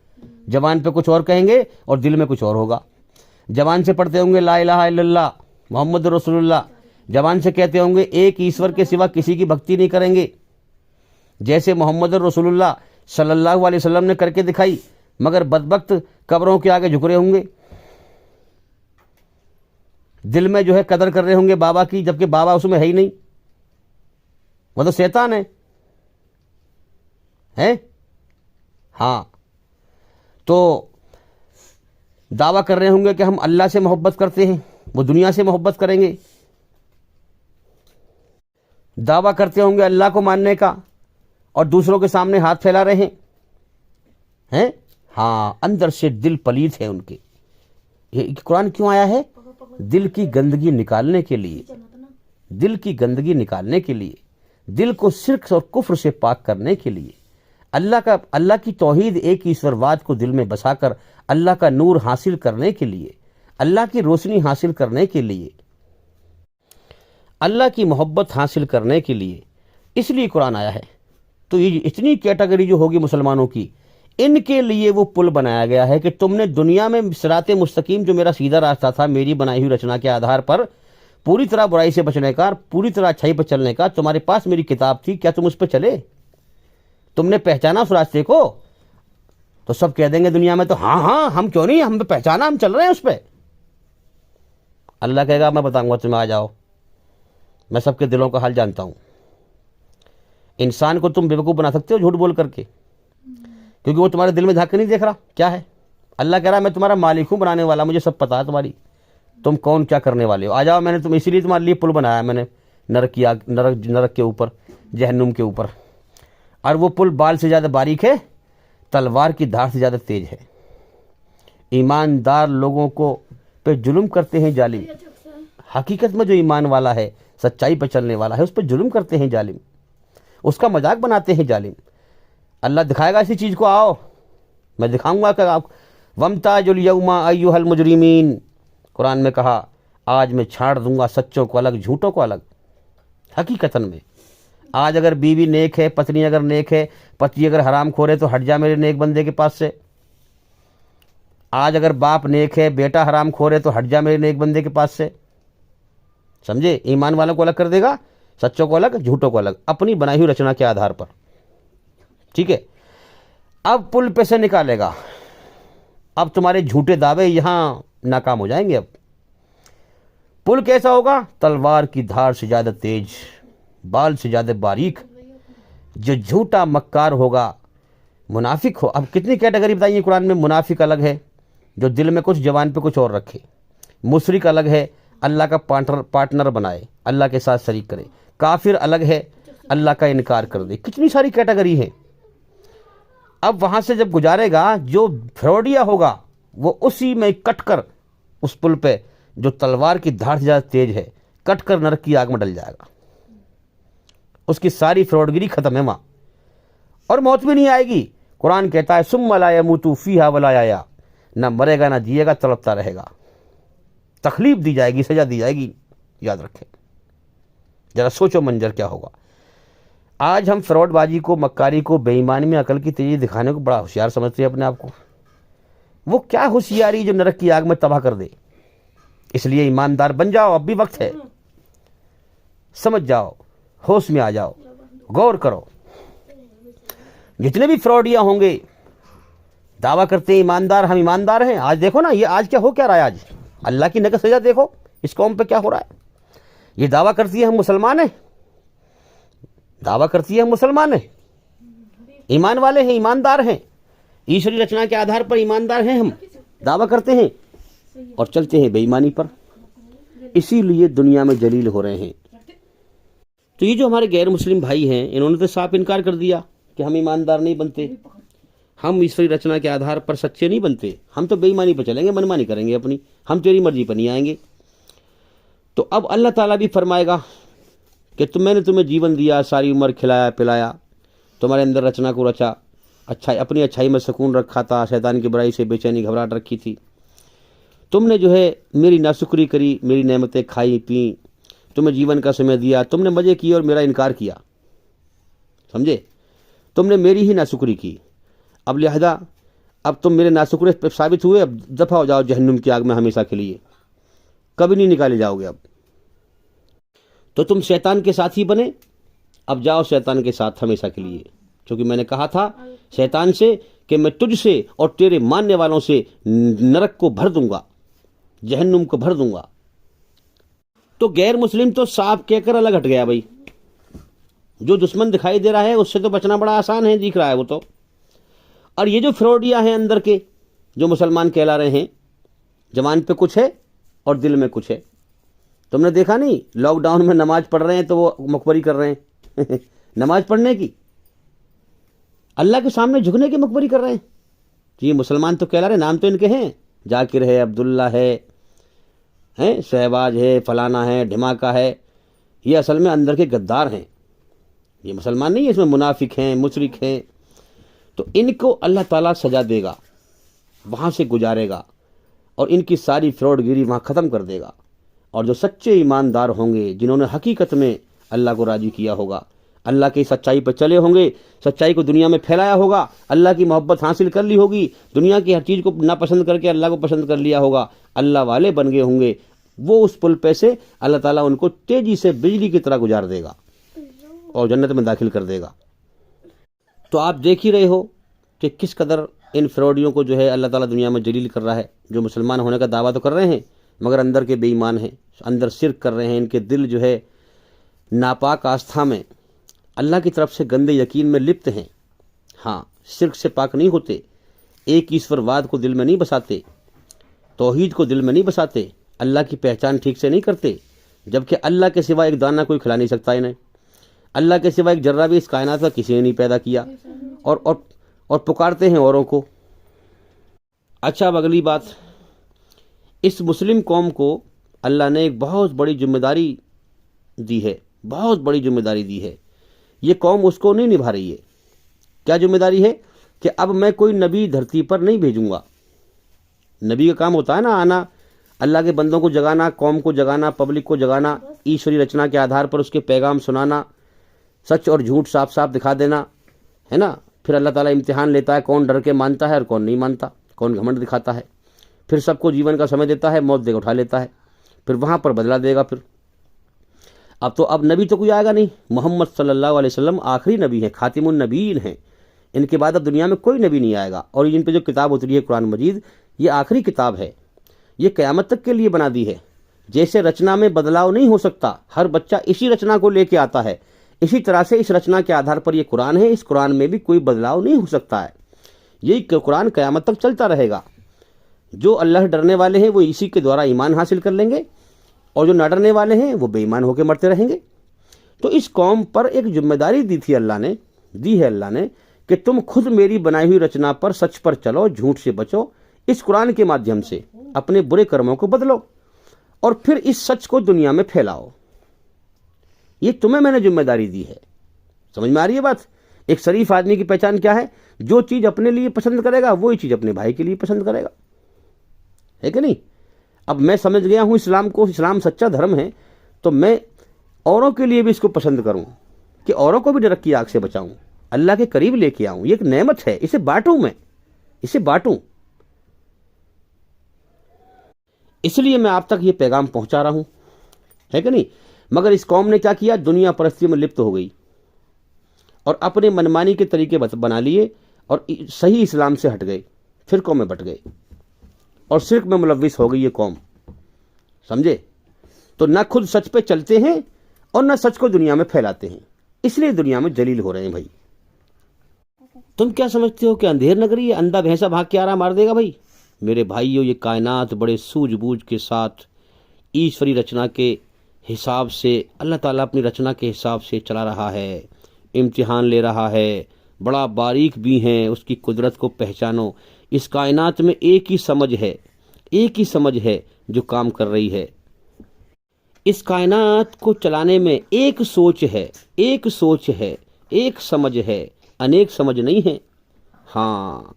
जबान पे कुछ और कहेंगे और दिल में कुछ और होगा। जबान से पढ़ते होंगे ला इलाहा इल्लल्लाह मोहम्मद रसूलुल्लाह, जबान से कहते होंगे एक ईश्वर के सिवा किसी की भक्ति नहीं करेंगे, जैसे मोहम्मद रसूलुल्लाह सल्लल्लाहु अलैहि वसल्लम ने करके दिखाई, मगर बदबख्त कब्रों के आगे झुक रहे होंगे। दिल में जो है कदर कर रहे होंगे बाबा की, जबकि बाबा उसमें है ही नहीं, वो तो शैतान है? हाँ, तो दावा कर रहे होंगे कि हम अल्लाह से मोहब्बत करते हैं, वो दुनिया से मोहब्बत करेंगे। दावा करते होंगे अल्लाह को मानने का और दूसरों के सामने हाथ फैला रहे हैं? हाँ, अंदर से दिल पलीत है उनके। ये कुरान क्यों आया है? दिल की गंदगी निकालने के लिए, दिल की गंदगी निकालने के लिए, दिल को शिर्क और कुफ्र से पाक करने के लिए, अल्लाह की तौहीद, एक ईश्वरवाद को दिल में बसाकर अल्लाह का नूर हासिल करने के लिए, अल्लाह की रोशनी हासिल करने के लिए, अल्लाह की मोहब्बत हासिल करने के लिए, इसलिए कुरान आया है। तो ये इतनी कैटेगरी जो होगी मुसलमानों की, इनके लिए वो पुल बनाया गया है कि तुमने दुनिया में सिराते मुस्तकीम, जो मेरा सीधा रास्ता था, मेरी बनाई हुई रचना के आधार पर पूरी तरह बुराई से बचने का, पूरी तरह अच्छाई पर चलने का, तुम्हारे पास मेरी किताब थी, क्या तुम उस पर चले? तुमने पहचाना उस रास्ते को? तो सब कह देंगे दुनिया में, तो हाँ हाँ, हम क्यों नहीं, हम पहचाना, हम चल रहे हैं उस पर। अल्लाह कहेगा मैं बताऊंगा तुम्हें, आ जाओ, मैं सबके दिलों का हाल जानता हूं। इंसान को तुम बेवकूफ़ बना सकते हो झूठ बोल करके, क्योंकि वो तुम्हारे दिल में झांक के नहीं देख रहा क्या है। अल्लाह कह रहा है मैं तुम्हारा मालिक हूं, बनाने वाला, मुझे सब पता है तुम्हारी, तुम कौन क्या करने वाले हो, आ जाओ, मैंने तुम इसीलिए तुम्हारे लिए पुल बनाया, मैंने नरक की आग, नरक के ऊपर, जहन्नुम के ऊपर। और वो पुल बाल से ज़्यादा बारीक है, तलवार की धार से ज़्यादा तेज है। ईमानदार लोगों को पे जुल्म करते हैं जालिम। हकीकत में जो ईमान वाला है, सच्चाई पर चलने वाला है, उस पर जुल्म करते हैं जालिम, उसका मजाक बनाते हैं जालिम। अल्लाह दिखाएगा इसी चीज़ को, आओ मैं दिखाऊंगा कि आप वमताजुल यौमा अय्युहल मुजरिमीन। कुरान में कहा आज मैं छाड़ दूंगा सच्चों को अलग, झूठों को अलग। हकीकतन में आज अगर बीवी नेक है, पत्नी अगर नेक है, पति अगर हराम खोर है, तो हट जा मेरे नेक बंदे के पास से। आज अगर बाप नेक है, बेटा हराम खोर है, तो हट जा मेरे नेक बंदे के पास से। समझे? ईमान वालों को अलग कर देगा, सच्चों को अलग, झूठों को अलग, अपनी बनाई हुई रचना के आधार पर। ठीक है, अब पुल पे से निकालेगा, अब तुम्हारे झूठे दावे यहां नाकाम हो जाएंगे। अब पुल कैसा होगा? तलवार की धार से ज्यादा तेज, बाल से ज्यादा बारीक। जो झूठा मक्कार होगा, मुनाफिक हो। अब कितनी कैटेगरी बताइए कुरान में? मुनाफिक अलग है, जो दिल में कुछ, जवान पे कुछ और रखे। मुशरिक अलग है, अल्लाह का पार्टनर बनाए, अल्लाह के साथ शरीक करे। काफिर अलग है, अल्लाह का इनकार कर दे। कितनी सारी कैटेगरी है। अब वहां से जब गुजारेगा, जो फ्रॉडिया होगा वो उसी में कटकर, उस पुल पे जो तलवार की धार से ज्यादा तेज है, कटकर नरक की आग में डल जाएगा। उसकी सारी फ्रॉडगिरी खत्म है वहां, और मौत भी नहीं आएगी। कुरान कहता है सुम्मा ला यमूतु फीहा वला यहया, ना मरेगा ना जिएगा, तड़पता रहेगा। तकलीफ दी जाएगी, सजा दी जाएगी। याद रखें, जरा सोचो मंजर क्या होगा। आज हम फ्रॉडबाजी को, मक्कारी को, बेईमानी में अकल की तेजी दिखाने को बड़ा होशियार समझते हैं अपने आप को। वो क्या होशियारी जो नरक की आग में तबाह कर दे। इसलिए ईमानदार बन जाओ, अब भी वक्त है। समझ जाओ, होश में आ जाओ, गौर करो। जितने भी फ्रॉडिया होंगे, दावा करते हैं ईमानदार, हम ईमानदार हैं। आज देखो ना, ये आज क्या हो क्या रहा है, आज अल्लाह की नकद सजा देखो इस कौम पे क्या हो रहा है। ये दावा करती है हम मुसलमान हैं, दावा करती है हम मुसलमान हैं, ईमान वाले हैं, ईमानदार हैं, ईश्वरी रचना के आधार पर ईमानदार हैं, हम दावा करते हैं और चलते हैं बेईमानी पर। इसीलिए दुनिया में जलील हो रहे हैं। तो ये जो हमारे गैर मुस्लिम भाई हैं, इन्होंने तो साफ इनकार कर दिया कि हम ईमानदार नहीं बनते, हम ईश्वरी रचना के आधार पर सच्चे नहीं बनते, हम तो बेईमानी पर चलेंगे, मनमानी करेंगे अपनी, हम तेरी मर्जी पर नहीं आएंगे। तो अब अल्लाह ताला भी फरमाएगा कि मैंने तुम्हें जीवन दिया, सारी उम्र खिलाया पिलाया, तुम्हारे अंदर रचना को रचा, अच्छा अपनी अच्छाई में सुकून रखा था, शैतान की बुराई से बेचैनी घबराहट रखी थी, तुमने जो है मेरी नाशुक्री करी, मेरी नेमतें खाई पी, तुम्हें जीवन का समय दिया, तुमने मज़े किए और मेरा इनकार किया, समझे, तुमने मेरी ही नाशुक्री की। अब लिहाजा अब तुम मेरे नाशुक्र साबित हुए, अब दफ़ा हो जाओ जहन्नुम की आग में हमेशा के लिए, कभी नहीं निकाले जाओगे। अब तो तुम शैतान के साथी बने, अब जाओ शैतान के साथ हमेशा के लिए, क्योंकि मैंने कहा था शैतान से कि मैं तुझसे और तेरे मानने वालों से नरक को भर दूंगा, जहन्नुम को भर दूंगा। तो गैर मुस्लिम तो साफ कहकर अलग हट गया भाई, जो दुश्मन दिखाई दे रहा है उससे तो बचना बड़ा आसान है, दिख रहा है वो तो। और ये जो फ्रॉडिया हैं अंदर के, जो मुसलमान कहला रहे हैं, जबान पे कुछ है और दिल में कुछ है। तुमने देखा नहीं, लॉकडाउन में नमाज पढ़ रहे हैं तो वो मकबरी कर रहे हैं नमाज पढ़ने की, अल्लाह के सामने झुकने की मकबरी कर रहे हैं। तो ये मुसलमान तो कहला रहे, नाम तो इनके हैं, जाकिर है, अब्दुल्ला है, शहबाज है, फलाना है, ढिमाका है, ये असल में अंदर के गद्दार हैं, ये मुसलमान नहीं है, इसमें मुनाफिक हैं, मुशरिक हैं। तो इनको अल्लाह ताला सजा देगा, वहाँ से गुजारेगा और इनकी सारी फ्रॉडगिरी वहाँ ख़त्म कर देगा। और जो सच्चे ईमानदार होंगे, जिन्होंने हकीकत में अल्लाह को राज़ी किया होगा, अल्लाह की सच्चाई पर चले होंगे, सच्चाई को दुनिया में फैलाया होगा, अल्लाह की मोहब्बत हासिल कर ली होगी, दुनिया की हर चीज़ को नापसंद करके अल्लाह को पसंद कर लिया होगा, अल्लाह वाले बन गए होंगे, वो उस पुल पे से अल्लाह ताला उनको तेज़ी से बिजली की तरह गुजार देगा और जन्नत में दाखिल कर देगा। तो आप देख ही रहे हो कि किस कदर इन फ्रॉडियों को जो है अल्लाह ताला दुनिया में जलील कर रहा है, जो मुसलमान होने का दावा तो कर रहे हैं मगर अंदर के बेईमान हैं, अंदर शिर्क कर रहे हैं, इनके दिल जो है नापाक आस्था में, अल्लाह की तरफ से गंदे यकीन में लिप्त हैं। हाँ, शिर्क से पाक नहीं होते, एक ईश्वरवाद को दिल में नहीं बसाते, तौहीद को दिल में नहीं बसाते, अल्लाह की पहचान ठीक से नहीं करते, जबकि अल्लाह के सिवा एक दाना कोई खिला नहीं सकता इन्हें, अल्लाह के सिवा एक जर्रा भी इस कायनात का किसी ने नहीं पैदा किया, और पुकारते हैं औरों को। अच्छा, अब अगली बात, इस मुस्लिम कौम को अल्लाह ने एक बहुत बड़ी जिम्मेदारी दी है, बहुत बड़ी जिम्मेदारी दी है, ये कौम उसको नहीं निभा रही है। क्या जिम्मेदारी है? कि अब मैं कोई नबी धरती पर नहीं भेजूंगा। नबी का काम होता है ना आना, अल्लाह के बंदों को जगाना, कौम को जगाना, पब्लिक को जगाना, ईश्वरी रचना के आधार पर उसके पैगाम सुनाना, सच और झूठ साफ साफ दिखा देना, है ना। फिर अल्लाह ताला इम्तिहान लेता है, कौन डर के मानता है और कौन नहीं मानता, कौन घमंड दिखाता है। फिर सबको जीवन का समय देता है, मौत देकर उठा लेता है, फिर वहाँ पर बदला देगा। फिर अब नबी तो कोई आएगा नहीं, मोहम्मद सल्लल्लाहु अलैहि वसल्लम आखिरी नबी हैं, खातिमुन नबीन हैं, इनके बाद अब दुनिया में कोई नबी नहीं आएगा। और इन पे जो किताब उतरी है कुरान मजीद, ये आखिरी किताब है, ये क़यामत तक के लिए बना दी है। जैसे रचना में बदलाव नहीं हो सकता, हर बच्चा इसी रचना को लेके आता है, इसी तरह से इस रचना के आधार पर ये कुरान है, इस कुरान में भी कोई बदलाव नहीं हो सकता है। यही कुरान क़यामत तक चलता रहेगा। जो अल्लाह डरने वाले हैं वो इसी के द्वारा ईमान हासिल कर लेंगे, और जो ना डरने वाले हैं वो बेईमान होकर मरते रहेंगे। तो इस कौम पर एक जिम्मेदारी दी है अल्लाह ने कि तुम खुद मेरी बनाई हुई रचना पर सच पर चलो, झूठ से बचो, इस कुरान के माध्यम से अपने बुरे कर्मों को बदलो और फिर इस सच को दुनिया में फैलाओ। ये तुम्हें मैंने जिम्मेदारी दी है। समझ में आ रही है बात? एक शरीफ आदमी की पहचान क्या है? जो चीज़ अपने लिए पसंद करेगा वही चीज़ अपने भाई के लिए पसंद करेगा, है कि नहीं। अब मैं समझ गया हूँ इस्लाम को, इस्लाम सच्चा धर्म है, तो मैं औरों के लिए भी इसको पसंद करूँ कि औरों को भी नरक की आग से बचाऊँ, अल्लाह के करीब लेके आऊँ। ये एक नेमत है, इसे बांटूँ, मैं इसे बांटूँ। इसलिए मैं आप तक ये पैगाम पहुँचा रहा हूँ, है कि नहीं। मगर इस कौम ने क्या किया? दुनिया परस्ती में लिप्त हो गई और अपने मनमानी के तरीके बना लिए और सही इस्लाम से हट गए, फिरकों में बट गए और शिर्क में मुलव्विस हो गई ये कौम, समझे। तो ना खुद सच पे चलते हैं और ना सच को दुनिया में फैलाते हैं, इसलिए दुनिया में जलील हो रहे हैं भाई। तुम क्या समझते हो कि अंधेर नगरी है, अंधा भैंसा भाग के आ रहा मार देगा भाई? मेरे भाइयों, ये कायनात बड़े सूझबूझ के साथ ईश्वरी रचना के हिसाब से, अल्लाह ताला अपनी रचना के हिसाब से चला रहा है, इम्तिहान ले रहा है, बड़ा बारीक भी है, उसकी कुदरत को पहचानो। इस कायनात में एक ही समझ है, एक ही समझ है जो काम कर रही है। इस कायनात को चलाने में एक सोच है, एक सोच है, एक समझ है, अनेक समझ नहीं है। हाँ,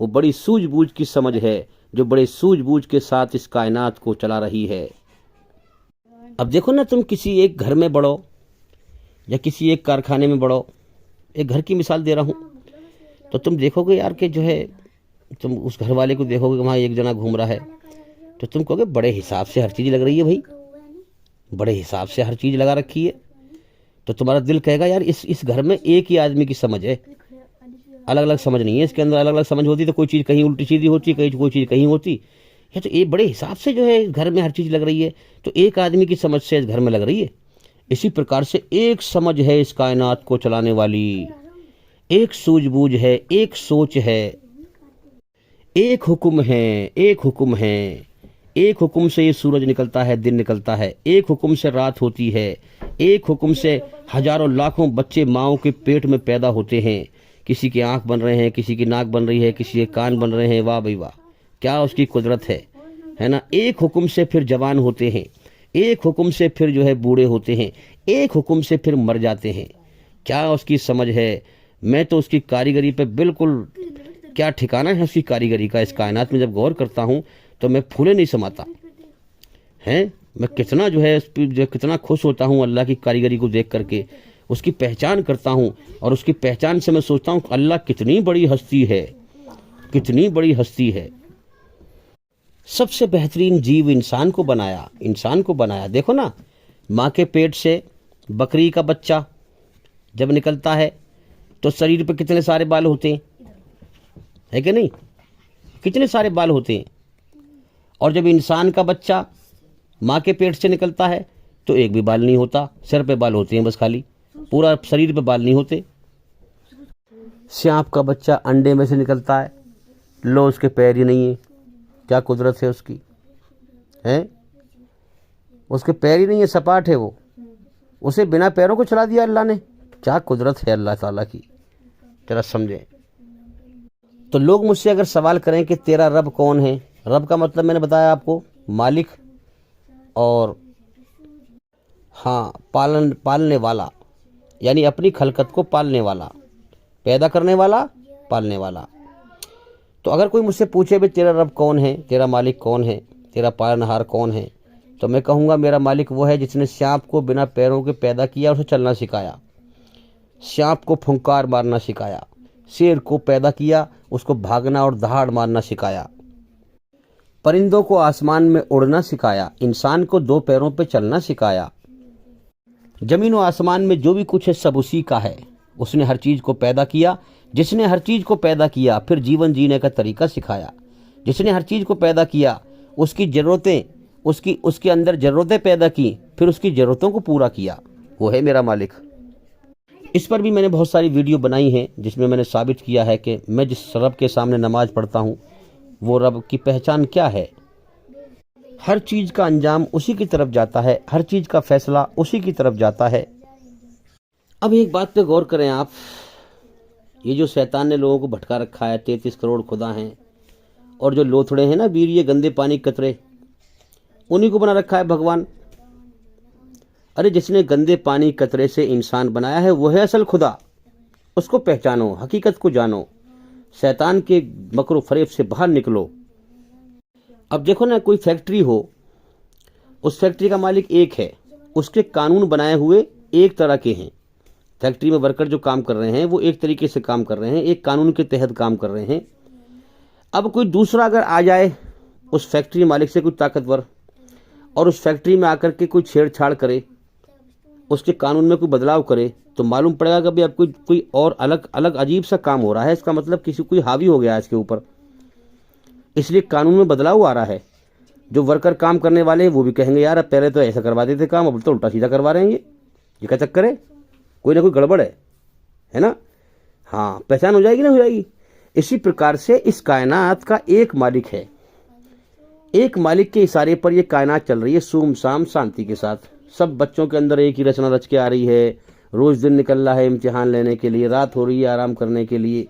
वो बड़ी सूझबूझ की समझ है जो बड़े सूझबूझ के साथ इस कायनात को चला रही है। अब देखो ना, तुम किसी एक घर में बढ़ो या किसी एक कारखाने में बढ़ो, एक घर की मिसाल दे रहा हूँ, तो तुम देखोगे यार कि जो है, तुम उस घर वाले को देखोगे वहाँ एक जना घूम रहा है, तो तुम कहोगे बड़े हिसाब से हर चीज़ लग रही है भाई, बड़े हिसाब से हर चीज़ लगा रखी है। तो तुम्हारा दिल कहेगा यार इस घर में एक ही आदमी की समझ है, अलग अलग समझ नहीं है इसके अंदर। अलग अलग समझ होती तो कोई चीज़ कहीं उल्टी सीधी होती, कहीं कोई चीज़ कहीं होती। या तो ये बड़े हिसाब से जो है घर में हर चीज़ लग रही है, तो एक आदमी की समझ से इस घर में लग रही है। इसी प्रकार से एक समझ है इस कायनात को चलाने वाली, एक सूझबूझ है, एक सोच है, एक हुक्म है, एक हुक्म है। एक हुक्म से ये सूरज निकलता है, दिन निकलता है, एक हुक्म से रात होती है, एक हुक्म से हजारों लाखों बच्चे माओं के पेट में पैदा होते हैं। किसी की आंख बन रहे हैं, किसी की नाक बन रही है, किसी के कान बन रहे हैं। वाह भाई वाह, क्या उसकी कुदरत है ना। एक हुक्म से फिर जवान होते हैं, एक हुक्म से फिर जो है बूढ़े होते हैं, एक हुक्म से फिर मर जाते हैं। क्या उसकी समझ है। मैं तो उसकी कारीगरी पे बिल्कुल, क्या ठिकाना है उसकी कारीगरी का। इस कायनात में जब गौर करता हूँ तो मैं फूले नहीं समाता हैं। मैं कितना जो है कितना खुश होता हूँ अल्लाह की कारीगरी को देख करके, उसकी पहचान करता हूँ और उसकी पहचान से मैं सोचता हूँ अल्लाह कितनी बड़ी हस्ती है, कितनी बड़ी हस्ती है। सबसे बेहतरीन जीव इंसान को बनाया, इंसान को बनाया। देखो ना, माँ के पेट से बकरी का बच्चा जब निकलता है तो शरीर पे कितने सारे बाल होते हैं, है कि नहीं? कितने सारे बाल होते हैं। और जब इंसान का बच्चा माँ के पेट से निकलता है तो एक भी बाल नहीं होता, सिर पे बाल होते हैं बस खाली, पूरा शरीर पे बाल नहीं होते। सांप का बच्चा अंडे में से निकलता है, लो उसके पैर ही नहीं है। क्या कुदरत है उसकी, है? उसके पैर ही नहीं है, सपाट है वो, उसे बिना पैरों को चला दिया अल्लाह ने। क्या कुदरत है अल्लाह ताला की, जरा समझे। तो लोग मुझसे अगर सवाल करें कि तेरा रब कौन है, रब का मतलब मैंने बताया आपको, मालिक और हाँ पालने वाला, यानी अपनी खलकत को पालने वाला, पैदा करने वाला, पालने वाला। तो अगर कोई मुझसे पूछे भी तेरा रब कौन है, तेरा मालिक कौन है, तेरा पालनहार कौन है, तो मैं कहूँगा मेरा मालिक वो है जिसने सांप को बिना पैरों के पैदा किया, उसे चलना सिखाया, सांप को फुंकार मारना सिखाया, शेर को पैदा किया, उसको भागना और दहाड़ मारना सिखाया, परिंदों को आसमान में उड़ना सिखाया, इंसान को दो पैरों पे चलना सिखाया। जमीन और आसमान में जो भी कुछ है सब उसी का है। उसने हर चीज़ को पैदा किया, जिसने हर चीज़ को पैदा किया फिर जीवन जीने का तरीका सिखाया। जिसने हर चीज़ को पैदा किया, उसकी ज़रूरतें, उसके अंदर ज़रूरतें पैदा की, फिर उसकी ज़रूरतों को पूरा किया, वो है मेरा मालिक। इस पर भी मैंने बहुत सारी वीडियो बनाई हैं जिसमें मैंने साबित किया है कि मैं जिस रब के सामने नमाज पढ़ता हूँ वो रब की पहचान क्या है। हर चीज़ का अंजाम उसी की तरफ जाता है, हर चीज़ का फैसला उसी की तरफ जाता है। अब एक बात पे गौर करें आप, ये जो शैतान ने लोगों को भटका रखा है, 33 करोड़ खुदा हैं, और जो लोथड़े हैं ना वीर, ये गंदे पानी कतरे, उन्हीं को बना रखा है भगवान। अरे जिसने गंदे पानी कतरे से इंसान बनाया है वो है असल खुदा, उसको पहचानो, हकीकत को जानो, शैतान के मकरो फरेब से बाहर निकलो। अब देखो ना, कोई फैक्ट्री हो, उस फैक्ट्री का मालिक एक है, उसके कानून बनाए हुए एक तरह के हैं। फैक्ट्री में वर्कर जो काम कर रहे हैं वो एक तरीके से काम कर रहे हैं, एक कानून के तहत काम कर रहे हैं। अब कोई दूसरा अगर आ जाए उस फैक्ट्री मालिक से, कोई ताकतवर, और उस फैक्ट्री में आकर के कोई छेड़छाड़ करे, उसके कानून में कोई बदलाव करे तो मालूम पड़ेगा कि भाई अब कोई और अलग अलग अजीब सा काम हो रहा है, इसका मतलब किसी कोई हावी हो गया है इसके ऊपर, इसलिए कानून में बदलाव आ रहा है। जो वर्कर काम करने वाले हैं वो भी कहेंगे यार अब पहले तो ऐसा करवा देते काम, अब तो उल्टा सीधा करवा रहे हैं, ये क्या चक्कर है, कोई ना कोई गड़बड़ है ना। हाँ, पहचान हो जाएगी ना, हो जाएगी। इसी प्रकार से इस कायनात का एक मालिक है, एक मालिक के इशारे पर यह कायनात चल रही है सूम साम शांति के साथ। सब बच्चों के अंदर एक ही रचना रच के आ रही है। रोज दिन निकल रहा है इम्तिहान लेने के लिए, रात हो रही है आराम करने के लिए,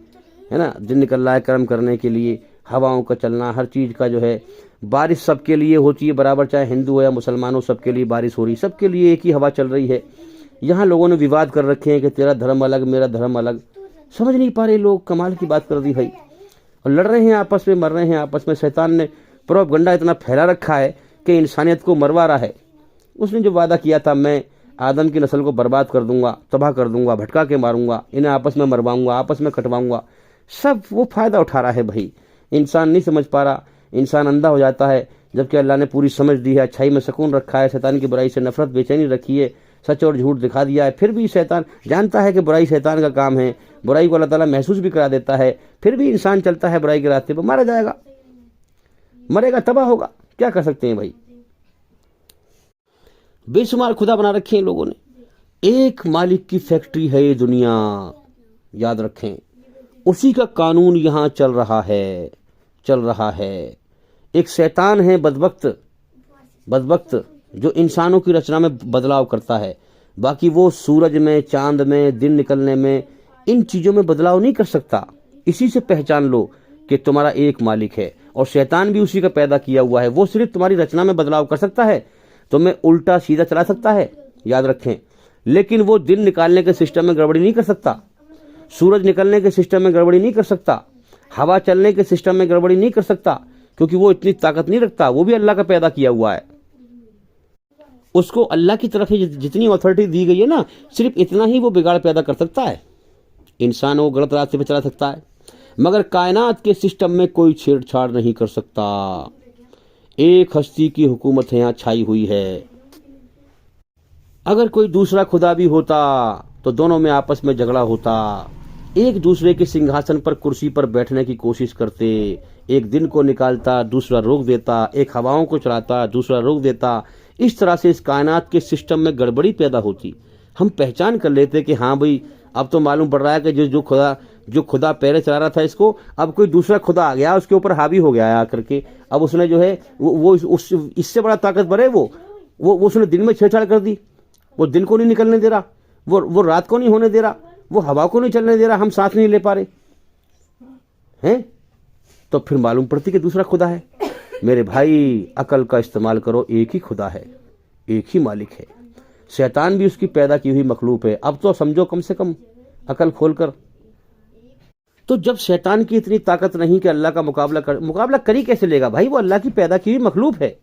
है ना, दिन निकल रहा है कर्म करने के लिए, हवाओं का चलना, हर चीज़ का जो है, बारिश सबके लिए होती है बराबर, चाहे हिंदू हो या मुसलमान हो, सबके लिए बारिश हो रही, सबके लिए एक ही हवा चल रही है। यहाँ लोगों ने विवाद कर रखे हैं कि तेरा धर्म अलग मेरा धर्म अलग, समझ नहीं पा रहे लोग, कमाल की बात कर दी भाई। और लड़ रहे हैं आपस में, मर रहे हैं आपस में। शैतान ने प्रोपगंडा इतना फैला रखा है कि इंसानियत को मरवा रहा है। उसने जो वादा किया था, मैं आदम की नस्ल को बर्बाद कर दूंगा, तबाह कर दूंगा, भटका के मारूंगा, इन्हें आपस में मरवाऊंगा, आपस में कटवाऊंगा, सब वो फायदा उठा रहा है भाई। इंसान नहीं समझ पा रहा, इंसान अंधा हो जाता है, जबकि अल्लाह ने पूरी समझ दी है, अच्छाई में सुकून रखा है, शैतान की बुराई से नफरत बेचैनी रखी है, सच और झूठ दिखा दिया है। फिर भी शैतान जानता है कि बुराई शैतान का काम है, बुराई को अल्लाह ताला महसूस भी करा देता है, फिर भी इंसान चलता है बुराई के रास्ते पर, मारा जाएगा, मरेगा, तबाह होगा, क्या कर सकते हैं भाई। बेशुमार खुदा बना रखे हैं लोगों ने, एक मालिक की फैक्ट्री है ये दुनिया, याद रखें, उसी का कानून यहाँ चल रहा है, चल रहा है। एक शैतान है बदबख्त जो इंसानों की रचना में बदलाव करता है, बाकी वो सूरज में, चांद में, दिन निकलने में, इन चीज़ों में बदलाव नहीं कर सकता। इसी से पहचान लो कि तुम्हारा एक मालिक है, और शैतान भी उसी का पैदा किया हुआ है। वो सिर्फ तुम्हारी रचना में बदलाव कर सकता है, तुम्हें उल्टा सीधा चला सकता है, याद रखें, लेकिन वो दिन निकालने के सिस्टम में गड़बड़ी नहीं कर सकता, सूरज निकलने के सिस्टम में गड़बड़ी नहीं कर सकता, हवा चलने के सिस्टम में गड़बड़ी नहीं कर सकता, क्योंकि वो इतनी ताकत नहीं रखता। वो भी अल्लाह का पैदा किया हुआ है, उसको अल्लाह की तरफ ही जितनी अथॉरिटी दी गई है ना, सिर्फ इतना ही वो बिगाड़ पैदा कर सकता है, इंसान वो गलत रास्ते पे चला सकता है, मगर कायनात के सिस्टम में कोई छेड़छाड़ नहीं कर सकता। एक हस्ती की हुकूमत यहाँ छाई हुई है। अगर कोई दूसरा खुदा भी होता तो दोनों में आपस में झगड़ा होता, एक दूसरे के सिंहासन पर, कुर्सी पर बैठने की कोशिश करते, एक दिन को निकालता दूसरा रोक देता, एक हवाओं को चलाता दूसरा रोक देता। इस तरह से इस कायनात के सिस्टम में गड़बड़ी पैदा होती। हम पहचान कर लेते कि हाँ भाई, अब तो मालूम पड़ रहा है कि जो खुदा पहले चला रहा था इसको, अब कोई दूसरा खुदा आ गया, उसके ऊपर हावी हो गया है आकर के। अब उसने जो है वो इससे बड़ा ताकतवर है, वो उसने दिन में छेड़छाड़ कर दी, वो दिन को नहीं निकलने दे रहा, वो रात को नहीं होने दे रहा, वो हवा को नहीं चलने दे रहा, हम सांस नहीं ले पा रहे हैं। तो फिर मालूम पड़ती कि दूसरा खुदा है। मेरे भाई, अकल का इस्तेमाल करो, एक ही खुदा है, एक ही मालिक है। शैतान भी उसकी पैदा की हुई मखलूक है। अब तो समझो कम से कम अकल खोलकर। तो जब शैतान की इतनी ताकत नहीं कि अल्लाह का मुकाबला करी कैसे लेगा भाई, वो अल्लाह की पैदा की हुई मखलूक है,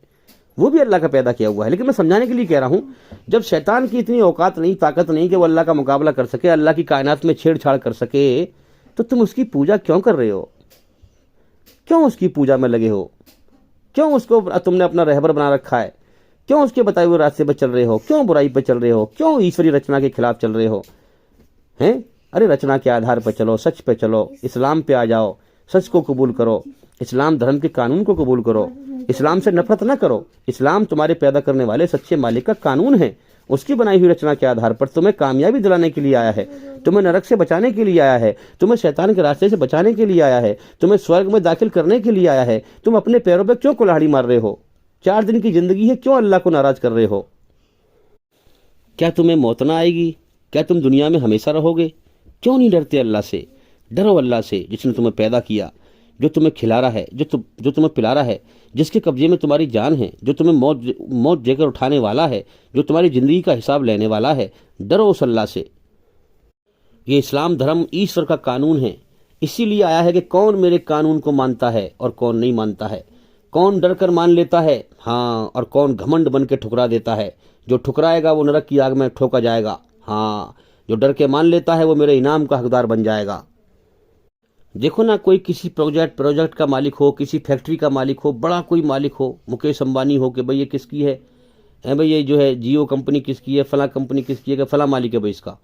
वो भी अल्लाह का पैदा किया हुआ है। लेकिन मैं समझाने के लिए कह रहा हूं, जब शैतान की इतनी औकात नहीं, ताकत नहीं कि वो अल्लाह का मुकाबला कर सके, अल्लाह की कायनात में छेड़छाड़ कर सके, तो तुम उसकी पूजा क्यों कर रहे हो? क्यों उसकी पूजा में लगे हो? क्यों उसको तुमने अपना रहबर बना रखा है? क्यों उसके बताए हुए रास्ते पर चल रहे हो? क्यों बुराई पर चल रहे हो? क्यों ईश्वरीय रचना के खिलाफ चल रहे हो? हैं? अरे रचना के आधार पर चलो, सच पे चलो, इस्लाम पे आ जाओ, सच को कबूल करो, इस्लाम धर्म के कानून को कबूल करो, इस्लाम से नफरत न करो। इस्लाम तुम्हारे पैदा करने वाले सच्चे मालिक का कानून है, उसकी बनाई हुई रचना के आधार पर तुम्हें कामयाबी दिलाने के लिए आया है, तुम्हें नरक से बचाने के लिए आया है, तुम्हें शैतान के रास्ते से बचाने के लिए आया है, तुम्हें स्वर्ग में दाखिल करने के लिए आया है। तुम अपने पैरों पर क्यों कुल्हाड़ी मार रहे हो? 4 दिन की जिंदगी है, क्यों अल्लाह को नाराज कर रहे हो? क्या तुम्हें मौत ना आएगी? क्या तुम दुनिया में हमेशा रहोगे? क्यों नहीं डरते अल्लाह से? डरो अल्लाह से, जिसने तुम्हें पैदा किया, जो तुम्हें खिला रहा है, जो तुम्हें पिला रहा है, जिसके कब्जे में तुम्हारी जान है, जो तुम्हें मौत देकर उठाने वाला है, जो तुम्हारी जिंदगी का हिसाब लेने वाला है। डरो उस अल्लाह से। ये इस्लाम धर्म ईश्वर का कानून है, इसीलिए आया है कि कौन मेरे कानून को मानता है और कौन नहीं मानता है, कौन डर कर मान लेता है, हाँ, और कौन घमंड बन के ठुकरा देता है। जो ठुकराएगा वो नरक की आग में ठोका जाएगा, हाँ, जो डर के मान लेता है वो मेरे इनाम का हकदार बन जाएगा। देखो ना, कोई किसी प्रोजेक्ट का मालिक हो, किसी फैक्ट्री का मालिक हो, बड़ा कोई मालिक हो, मुकेश अंबानी हो, कि भाई ये किसकी है, है भाई ये जो है जियो कंपनी किसकी है, फला कंपनी किसकी है, फला मालिक है भाई इसका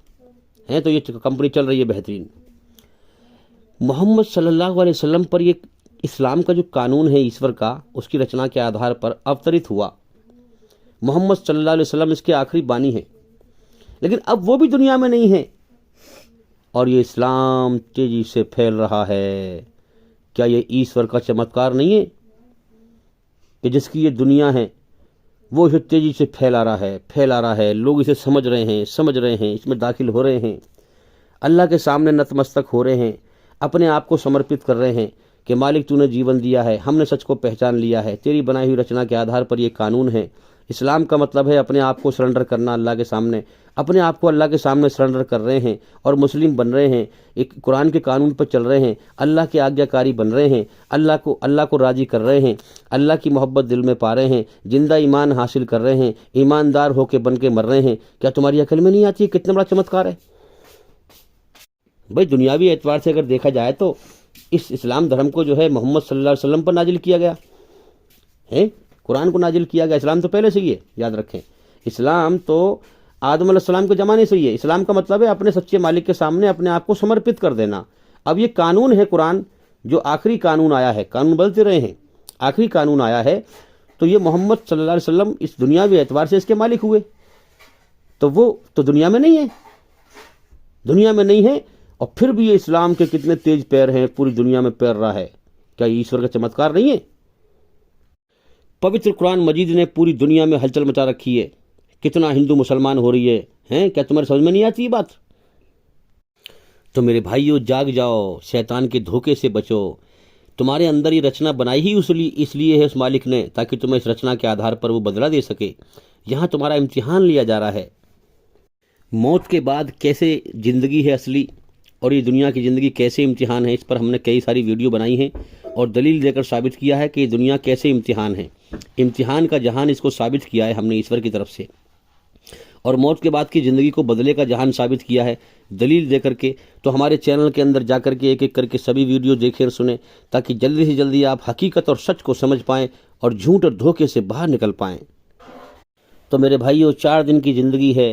है, तो ये कंपनी चल रही है बेहतरीन। मोहम्मद सल्लल्लाहु अलैहि वसल्लम पर ये इस्लाम का जो कानून है ईश्वर का, उसकी रचना के आधार पर अवतरित हुआ। मोहम्मद सल्लल्लाहु अलैहि वसल्लम इसके आखिरी बानी हैं, लेकिन अब वो भी दुनिया में नहीं है और ये इस्लाम तेजी से फैल रहा है। क्या ये ईश्वर का चमत्कार नहीं है कि जिसकी ये दुनिया है वो इसे तेजी से फैला रहा है, लोग इसे समझ रहे हैं, इसमें दाखिल हो रहे हैं, अल्लाह के सामने नतमस्तक हो रहे हैं, अपने आप को समर्पित कर रहे हैं कि मालिक तूने जीवन दिया है, हमने सच को पहचान लिया है, तेरी बनाई हुई रचना के आधार पर ये कानून है। इस्लाम का मतलब है अपने आप को सरेंडर करना अल्लाह के सामने, अपने आप को अल्लाह के सामने सरेंडर कर रहे हैं और मुस्लिम बन रहे हैं, एक कुरान के कानून पर चल रहे हैं, अल्लाह के आज्ञाकारी बन रहे हैं, अल्लाह को राज़ी कर रहे हैं, अल्लाह की मोहब्बत दिल में पा रहे हैं, जिंदा ईमान हासिल कर रहे हैं, ईमानदार होकर बन के मर रहे हैं। क्या तुम्हारी अकल में नहीं आती कितना बड़ा चमत्कार है भाई? दुनियावी एतबार से अगर देखा जाए तो इस इस्लाम धर्म को जो है मोहम्मद सल्लल्लाहु अलैहि वसल्लम पर नाजिल किया गया है, कुरान को नाजिल किया गया। इस्लाम तो पहले से ही है, याद रखें, इस्लाम तो आदम अलैहिस्सलाम के ज़माने से ही है। इस्लाम का मतलब है अपने सच्चे मालिक के सामने अपने आप को समर्पित कर देना। अब ये कानून है कुरान, जो आखिरी कानून आया है, कानून बदलते रहे हैं, आखिरी कानून आया है, तो ये मोहम्मद सल्लल्लाहु अलैहि वसल्लम इस दुनियावी एतबार से इसके मालिक हुए, तो वो तो दुनिया में नहीं है, दुनिया में नहीं है, और फिर भी ये इस्लाम के कितने तेज पैर हैं, पूरी दुनिया में पैर रहा है। क्या ईश्वर का चमत्कार नहीं है? पवित्र कुरान मजीद ने पूरी दुनिया में हलचल मचा रखी है, कितना हिंदू मुसलमान हो रही है, हैं? क्या तुम्हारे समझ में नहीं आती ये बात? तो मेरे भाइयों जाग जाओ, शैतान के धोखे से बचो। तुम्हारे अंदर ये रचना बनाई ही इसलिए है उस मालिक ने, ताकि तुम्हें इस रचना के आधार पर वो बदला दे सके। यहाँ तुम्हारा इम्तिहान लिया जा रहा है, मौत के बाद कैसे ज़िंदगी है असली और ये दुनिया की ज़िंदगी कैसे इम्तिहान है। इस पर हमने कई सारी वीडियो बनाई हैं और दलील देकर साबित किया है कि ये दुनिया कैसे इम्तिहान है, इम्तिहान का जहान इसको साबित किया है हमने ईश्वर की तरफ से, और मौत के बाद की ज़िंदगी को बदले का जहान साबित किया है दलील दे करके। तो हमारे चैनल के अंदर जा करके एक एक करके सभी वीडियो देखें और सुने, ताकि जल्दी से जल्दी आप हकीकत और सच को समझ पाएँ और झूठ और धोखे से बाहर निकल पाएँ। तो मेरे भाइयों 4 दिन की ज़िंदगी है,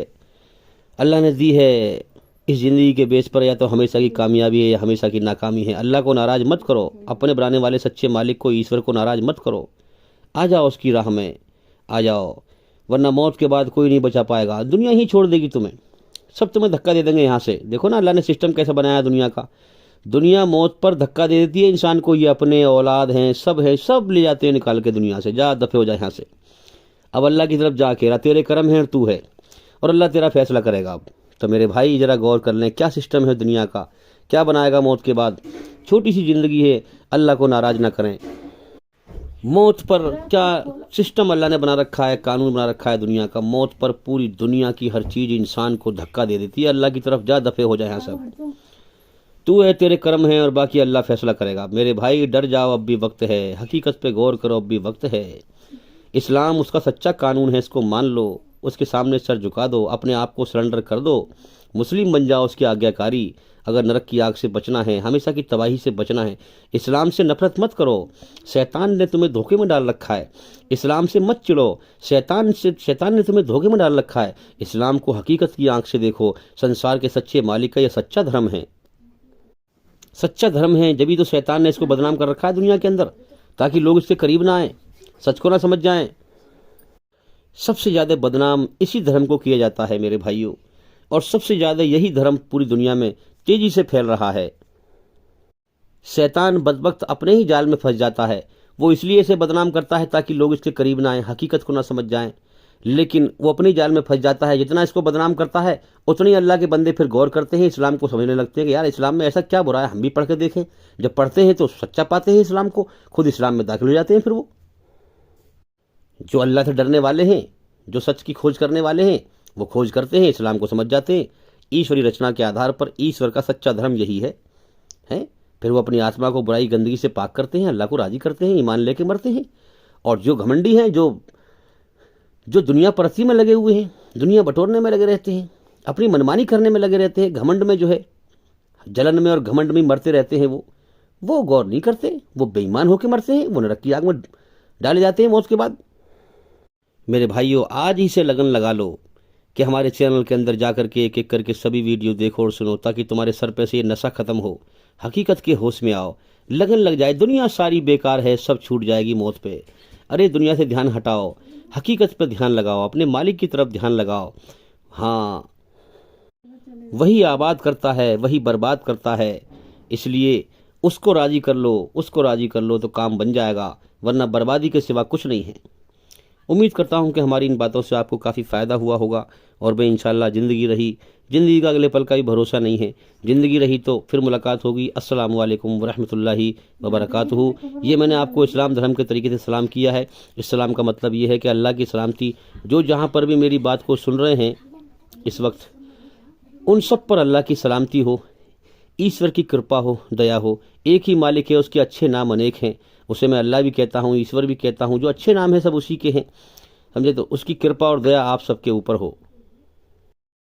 अल्लाह ने दी है। इस ज़िंदगी के बेस पर या तो हमेशा की कामयाबी है या हमेशा की नाकामी है। अल्लाह को नाराज़ मत करो, अपने बनाने वाले सच्चे मालिक को, ईश्वर को नाराज़ मत करो। आ जाओ उसकी राह में, आ जाओ, वरना मौत के बाद कोई नहीं बचा पाएगा, दुनिया ही छोड़ देगी तुम्हें, सब तुम्हें धक्का दे देंगे यहाँ से। देखो ना अल्लाह ने सिस्टम कैसा बनाया दुनिया का, दुनिया मौत पर धक्का दे देती है इंसान को, ये अपने औलाद हैं, सब ले जाते हैं निकाल के दुनिया से, जा दफे हो जाए यहाँ से। अब अल्लाह की तरफ जा के तेरे कर्म हैं और तू है, और अल्लाह तेरा फैसला करेगा। अब तो मेरे भाई ज़रा गौर कर लें, क्या सिस्टम है दुनिया का, क्या बनाएगा मौत के बाद। छोटी सी ज़िंदगी है, अल्लाह को नाराज़ ना करें। मौत पर क्या सिस्टम अल्लाह ने बना रखा है, कानून बना रखा है दुनिया का। मौत पर पूरी दुनिया की हर चीज़ इंसान को धक्का दे देती है, अल्लाह की तरफ जा दफे हो जाए यहाँ सब, तू है, तेरे कर्म हैं, और बाकी अल्लाह फैसला करेगा। मेरे भाई डर जाओ, अब भी वक्त है, हकीकत पे गौर करो, अब भी वक्त है। इस्लाम उसका सच्चा कानून है, इसको मान लो, उसके सामने सर झुका दो, अपने आप को सरेंडर कर दो, मुस्लिम बन जाओ, उसकी आज्ञाकारी। अगर नरक की आग से बचना है, हमेशा की तबाही से बचना है, इस्लाम से नफरत मत करो, शैतान ने तुम्हें धोखे में डाल रखा है। इस्लाम से मत चिढ़ो, शैतान ने तुम्हें धोखे में डाल रखा है। इस्लाम को हकीकत की आंख से देखो, संसार के सच्चे मालिक का यह सच्चा धर्म है, सच्चा धर्म है। जब भी तो शैतान ने इसको बदनाम कर रखा है दुनिया के अंदर, ताकि लोग इसके करीब ना आए, सच को ना समझ जाएं। सबसे ज़्यादा बदनाम इसी धर्म को किया जाता है मेरे भाइयों, और सबसे ज़्यादा यही धर्म पूरी दुनिया में तेजी से फैल रहा है। शैतान बदबख्त अपने ही जाल में फंस जाता है, वो इसलिए इसे बदनाम करता है ताकि लोग इसके करीब ना आए, हकीकत को ना समझ जाएं। लेकिन वो अपनी जाल में फंस जाता है, जितना इसको बदनाम करता है उतनी अल्लाह के बंदे फिर गौर करते हैं, इस्लाम को समझने लगते हैं कि यार इस्लाम में ऐसा क्या बुरा है, हम भी पढ़ के देखें। जब पढ़ते हैं तो सच्चा पाते हैं इस्लाम को, खुद इस्लाम में दाखिल हो जाते हैं। फिर वो जो अल्लाह से डरने वाले हैं, जो सच की खोज करने वाले हैं, वो खोज करते हैं, इस्लाम को समझ जाते हैं। ईश्वरी रचना के आधार पर ईश्वर का सच्चा धर्म यही है। फिर वो अपनी आत्मा को बुराई गंदगी से पाक करते हैं, अल्लाह को राज़ी करते हैं, ईमान लेके मरते हैं। और जो घमंडी हैं, जो दुनिया परस्ती में लगे हुए हैं, दुनिया बटोरने में लगे रहते हैं, अपनी मनमानी करने में लगे रहते हैं, घमंड में जो है, जलन में और घमंड में मरते रहते हैं, वो गौर नहीं करते, वो बेईमान होकर मरते हैं, वो नरक की आग में डाले जाते हैं मौत के बाद। मेरे भाइयों, आज ही से लगन लगा लो कि हमारे चैनल के अंदर जाकर के एक एक करके सभी वीडियो देखो और सुनो, ताकि तुम्हारे सर पे से ये नशा खत्म हो, हकीकत के होश में आओ, लगन लग जाए। दुनिया सारी बेकार है, सब छूट जाएगी मौत पे। अरे दुनिया से ध्यान हटाओ, हकीकत पर ध्यान लगाओ, अपने मालिक की तरफ ध्यान लगाओ। हाँ, वही आबाद करता है, वही बर्बाद करता है, इसलिए उसको राजी कर लो, उसको राजी कर लो तो काम बन जाएगा, वरना बर्बादी के सिवा कुछ नहीं है। उम्मीद करता हूं कि हमारी इन बातों से आपको काफ़ी फ़ायदा हुआ होगा। और मैं इंशाल्लाह, ज़िंदगी का अगले पल का भी भरोसा नहीं है, ज़िंदगी रही तो फिर मुलाकात होगी। अस्सलामु अलैकुम वरहमतुल्लाहि वबरकातुहू। ये मैंने आपको इस्लाम धर्म के तरीके से सलाम किया है। इस्लाम का मतलब ये है कि अल्लाह की सलामती, जो जहाँ पर भी मेरी बात को सुन रहे हैं इस वक्त, उन सब पर अल्लाह की सलामती हो, ईश्वर की कृपा हो, दया हो। एक ही मालिक है, उसके अच्छे नाम अनेक हैं। उसे मैं अल्लाह भी कहता हूँ, ईश्वर भी कहता हूँ, जो अच्छे नाम है सब उसी के हैं, समझे। तो उसकी कृपा और दया आप सबके ऊपर हो।